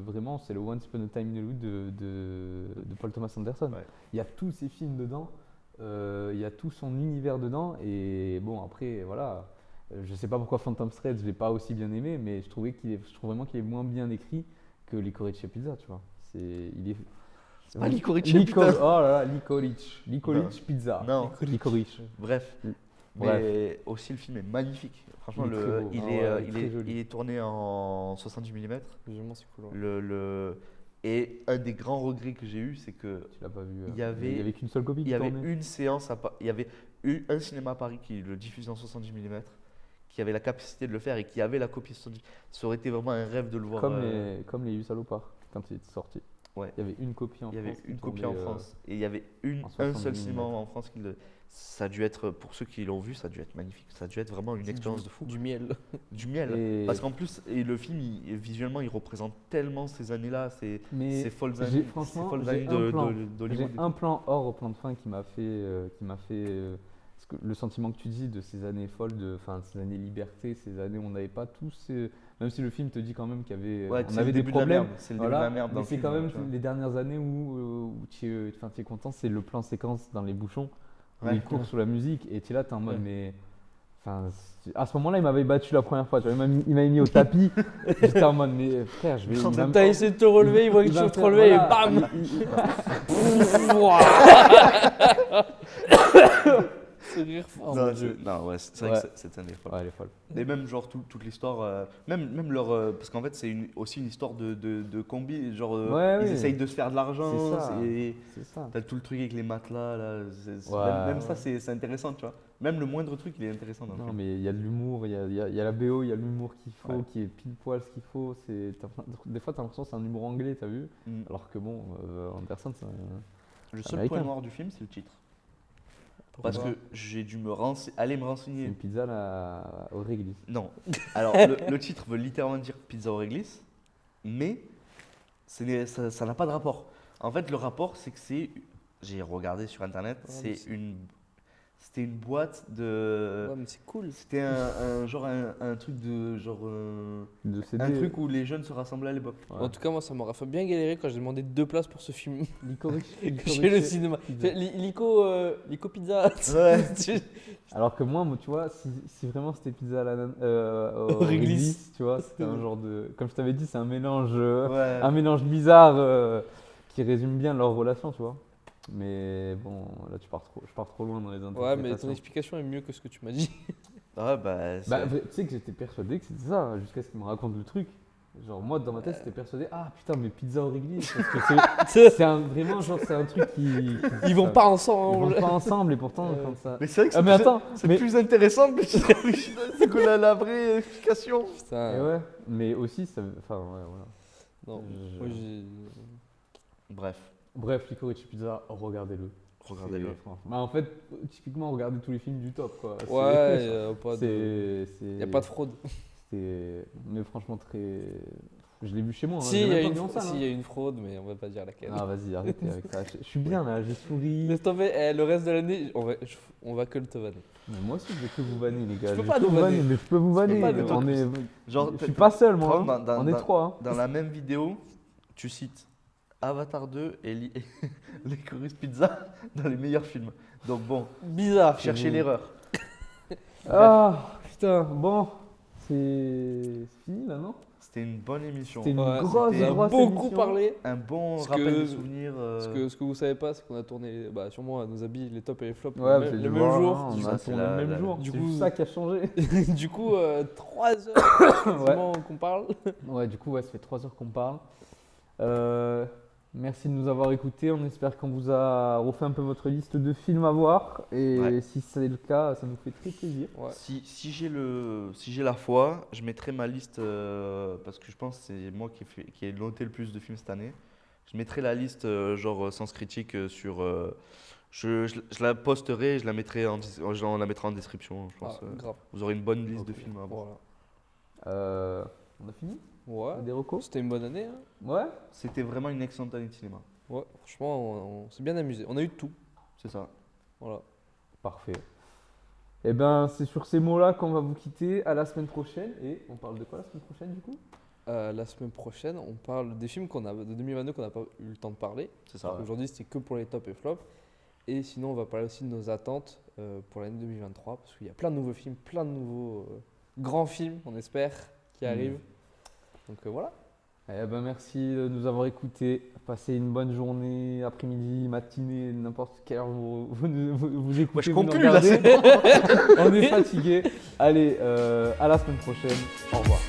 vraiment c'est le Once Upon a Time in Hollywood de Paul Thomas Anderson. Ouais. Il y a tous ses films dedans, il y a tout son univers dedans, et bon après voilà. Je sais pas pourquoi Phantom Thread, je l'ai pas aussi bien aimé, mais je trouve vraiment qu'il est moins bien écrit que Licorice Pizza, tu vois. C'est pas Licorice Lico- Pizza. Oh là là, Licorice Pizza. Non. Licorice. Bref. Bref. Mais aussi, le film est magnifique. Franchement, Il est très beau. il, Ah est, ouais, il, très est, joli. il est tourné en 70 mm. Visuellement, c'est cool. Ouais. Et un des grands regrets que j'ai eu, c'est que Tu l'as pas vu. Il y avait- il y avait qu'une seule copie il qui y avait tournait. une séance, il y avait eu un cinéma à Paris qui le diffusait en 70 mm, qui avait la capacité de le faire et qui avait la copie 70. Ça aurait été vraiment un rêve de le voir. Comme les 8 salopards, quand il était sorti. Ouais. Il y avait une copie en Il y avait France. qui une copie en tournait, France et il y avait en un 70 seul mm. cinéma en France qui le. Ça a dû être, pour ceux qui l'ont vu, ça a dû être magnifique. Ça a dû être vraiment une expérience de fou. Du miel. Du miel. Et- Parce qu'en plus, et le film, visuellement, il représente tellement ces années-là, Mais ces folles j'ai- années, franchement, ces folles j'ai années un plan. d'Hollywood. J'ai un plan hors au plan de fin qui m'a fait, parce que le sentiment que tu dis de ces années folles, ces années liberté, ces années où on n'avait pas tous, même si le film te dit quand même qu'il y avait, Ouais, que on c'est avait le des début de la problèmes, merde. C'est le début voilà, de la merde dans mais le c'est film, quand même tu vois. les dernières années où tu es content, c'est le plan séquence dans les bouchons où Ouais. il court sous la musique et tu es là, t'es en mode Ouais. mais. Enfin, à ce moment-là, il m'avait battu la première fois. Tu vois, il m'avait mis au tapis. J'étais en mode, mais frère, je vais. il va me- T'as essayé de te relever, il voit que il tu va veux me te faire- relever et voilà, bam. Ce rire fort. Non, mon Dieu. ouais, c'est vrai Ouais. que cette scène est folle. Ouais, elle est folle. Et même genre toute l'histoire, même leur, parce qu'en fait c'est aussi une histoire de combi, genre Ouais, ils oui. essayent de se faire de l'argent, C'est ça. et C'est ça. t'as tout le truc avec les matelas là, Ouais, même ça c'est intéressant, tu vois. Même le moindre truc il est intéressant dans le Non, film. mais il y a de l'humour, il y a la BO, il y a l'humour qu'il faut, Ouais. qui est pile poil ce qu'il faut. Des fois, t'as l'impression que c'est un humour anglais, t'as vu? Mm. Alors que bon, Anderson, c'est Le seul américain. point noir du film c'est le titre. Parce que j'ai dû aller me c'est renseigner. une pizza au réglisse. Non. Alors, le titre veut littéralement dire pizza au réglisse, mais ça n'a pas de rapport. En fait, le rapport, c'est que j'ai regardé sur internet, Ouais, mais c'était une boîte de. Ouais, mais c'est cool. C'était un truc de genre. De CD. Un truc où les jeunes se rassemblaient à l'époque. Ouais. En tout cas, moi, ça m'aurait fait bien galérer quand j'ai demandé 2 places pour ce film Licorice. chez le cinéma. pizza. Lico Pizza. Ouais. Alors que moi, tu vois, si vraiment c'était pizza à au Au réglisse. réglisse, tu vois, c'était un genre de. Comme je t'avais dit, c'est un mélange Ouais. bizarre qui résume bien leur relation, tu vois. Mais bon, là, je pars trop loin dans les Ouais, interprétations. mais ton explication est mieux que ce que tu m'as dit. Ouais, bah. Bah, tu sais que j'étais persuadé que c'était ça, jusqu'à ce qu'il me raconte le truc. Genre, moi, dans ma tête, j'étais persuadé, ah putain, mais pizza au réglisse. Parce que c'est vraiment, genre, c'est un truc qui. Ils vont pas Ils ensemble. vont pas ensemble, et pourtant, quand ça. Mais c'est vrai que Ah, mais attends, c'est mais. plus intéressant que le titre original, c'est que la vraie explication. Et Putain. ouais, mais aussi, ça. Enfin, ouais, voilà. Non, Je- moi, j'ai. Bref, Bref, Licorice Pizza, regardez-le. regardez-le. Bah, en fait, typiquement, regardez tous les films du top, quoi. C'est- Ouais, pas de. c'est. Y a pas de fraude. Mais franchement, très. Je l'ai vu chez moi. Hein, Si, j'ai il y, même a pas une vu en fraude, salle, si, hein. y a une fraude, mais on va pas dire laquelle. Ah, vas-y, arrêtez avec ça. Je suis bien là, j'ai souri. Laisse tomber, le reste de l'année, on va que le te vanner. Mais moi aussi, je vais que vous vanner, les gars. Je peux vais pas que nous vous vanner. mais je peux vous Je peux vanner. pas, mais toi, On est... Genre, Je suis pas seul, moi. Par exemple, hein. On est trois. Hein. Dans la même vidéo, tu cites Avatar 2 et Licorice Pizza dans les meilleurs films. Donc bon, Bizarre. cherchez l'erreur. Ah, putain, bon, c'est fini là, non? C'était une bonne émission. C'était une Ouais, grosse, c'était grosse beaucoup émission. parlé. Un bon Parce rappel que- de souvenirs. Ce que vous savez pas, c'est qu'on a tourné sûrement à nos habits, les tops et les flops, Ouais, le vous même, allez le même voir, jour. hein, Du on coup, a c'est tourné le même jour. du C'est coup, juste ça qui a changé. Du coup, 3 heures quasiment qu'on parle. Ouais, du coup, ouais, ça fait 3 heures qu'on parle. Merci de nous avoir écoutés. On espère qu'on vous a refait un peu votre liste de films à voir. Et Ouais. si c'est le cas, ça nous fait très plaisir. Ouais. Si j'ai la foi, je mettrai ma liste parce que je pense que c'est moi qui ai noté le plus de films cette année. Je mettrai la liste genre Sens Critique sur. Je la posterai et je la mettrai on la mettra en description. Je pense. Grave. Vous aurez une bonne liste de Ok. films à voir. Voilà. On a fini? Ouais. Des recos? C'était une bonne année. Hein. Ouais? C'était vraiment une excellente année de cinéma. Ouais, franchement, on s'est bien amusé. On a eu de tout. C'est ça. Voilà. Parfait. Et ben, c'est sur ces mots-là qu'on va vous quitter. À la semaine prochaine. Et on parle de quoi la semaine prochaine, du coup? La semaine prochaine, on parle des films de 2022 qu'on n'a pas eu le temps de parler. C'est ça. Aujourd'hui, c'était que pour les tops et flops. Et sinon, on va parler aussi de nos attentes pour l'année 2023. Parce qu'il y a plein de nouveaux films, plein de nouveaux grands films, on espère, qui arrivent. Donc voilà. Eh ben, merci de nous avoir écoutés. Passez une bonne journée, après-midi, matinée, n'importe quelle heure vous écoutez. Moi, je vous nous conclue là, regardez. c'est bon. On est fatigué. Allez, à la semaine prochaine. Au revoir.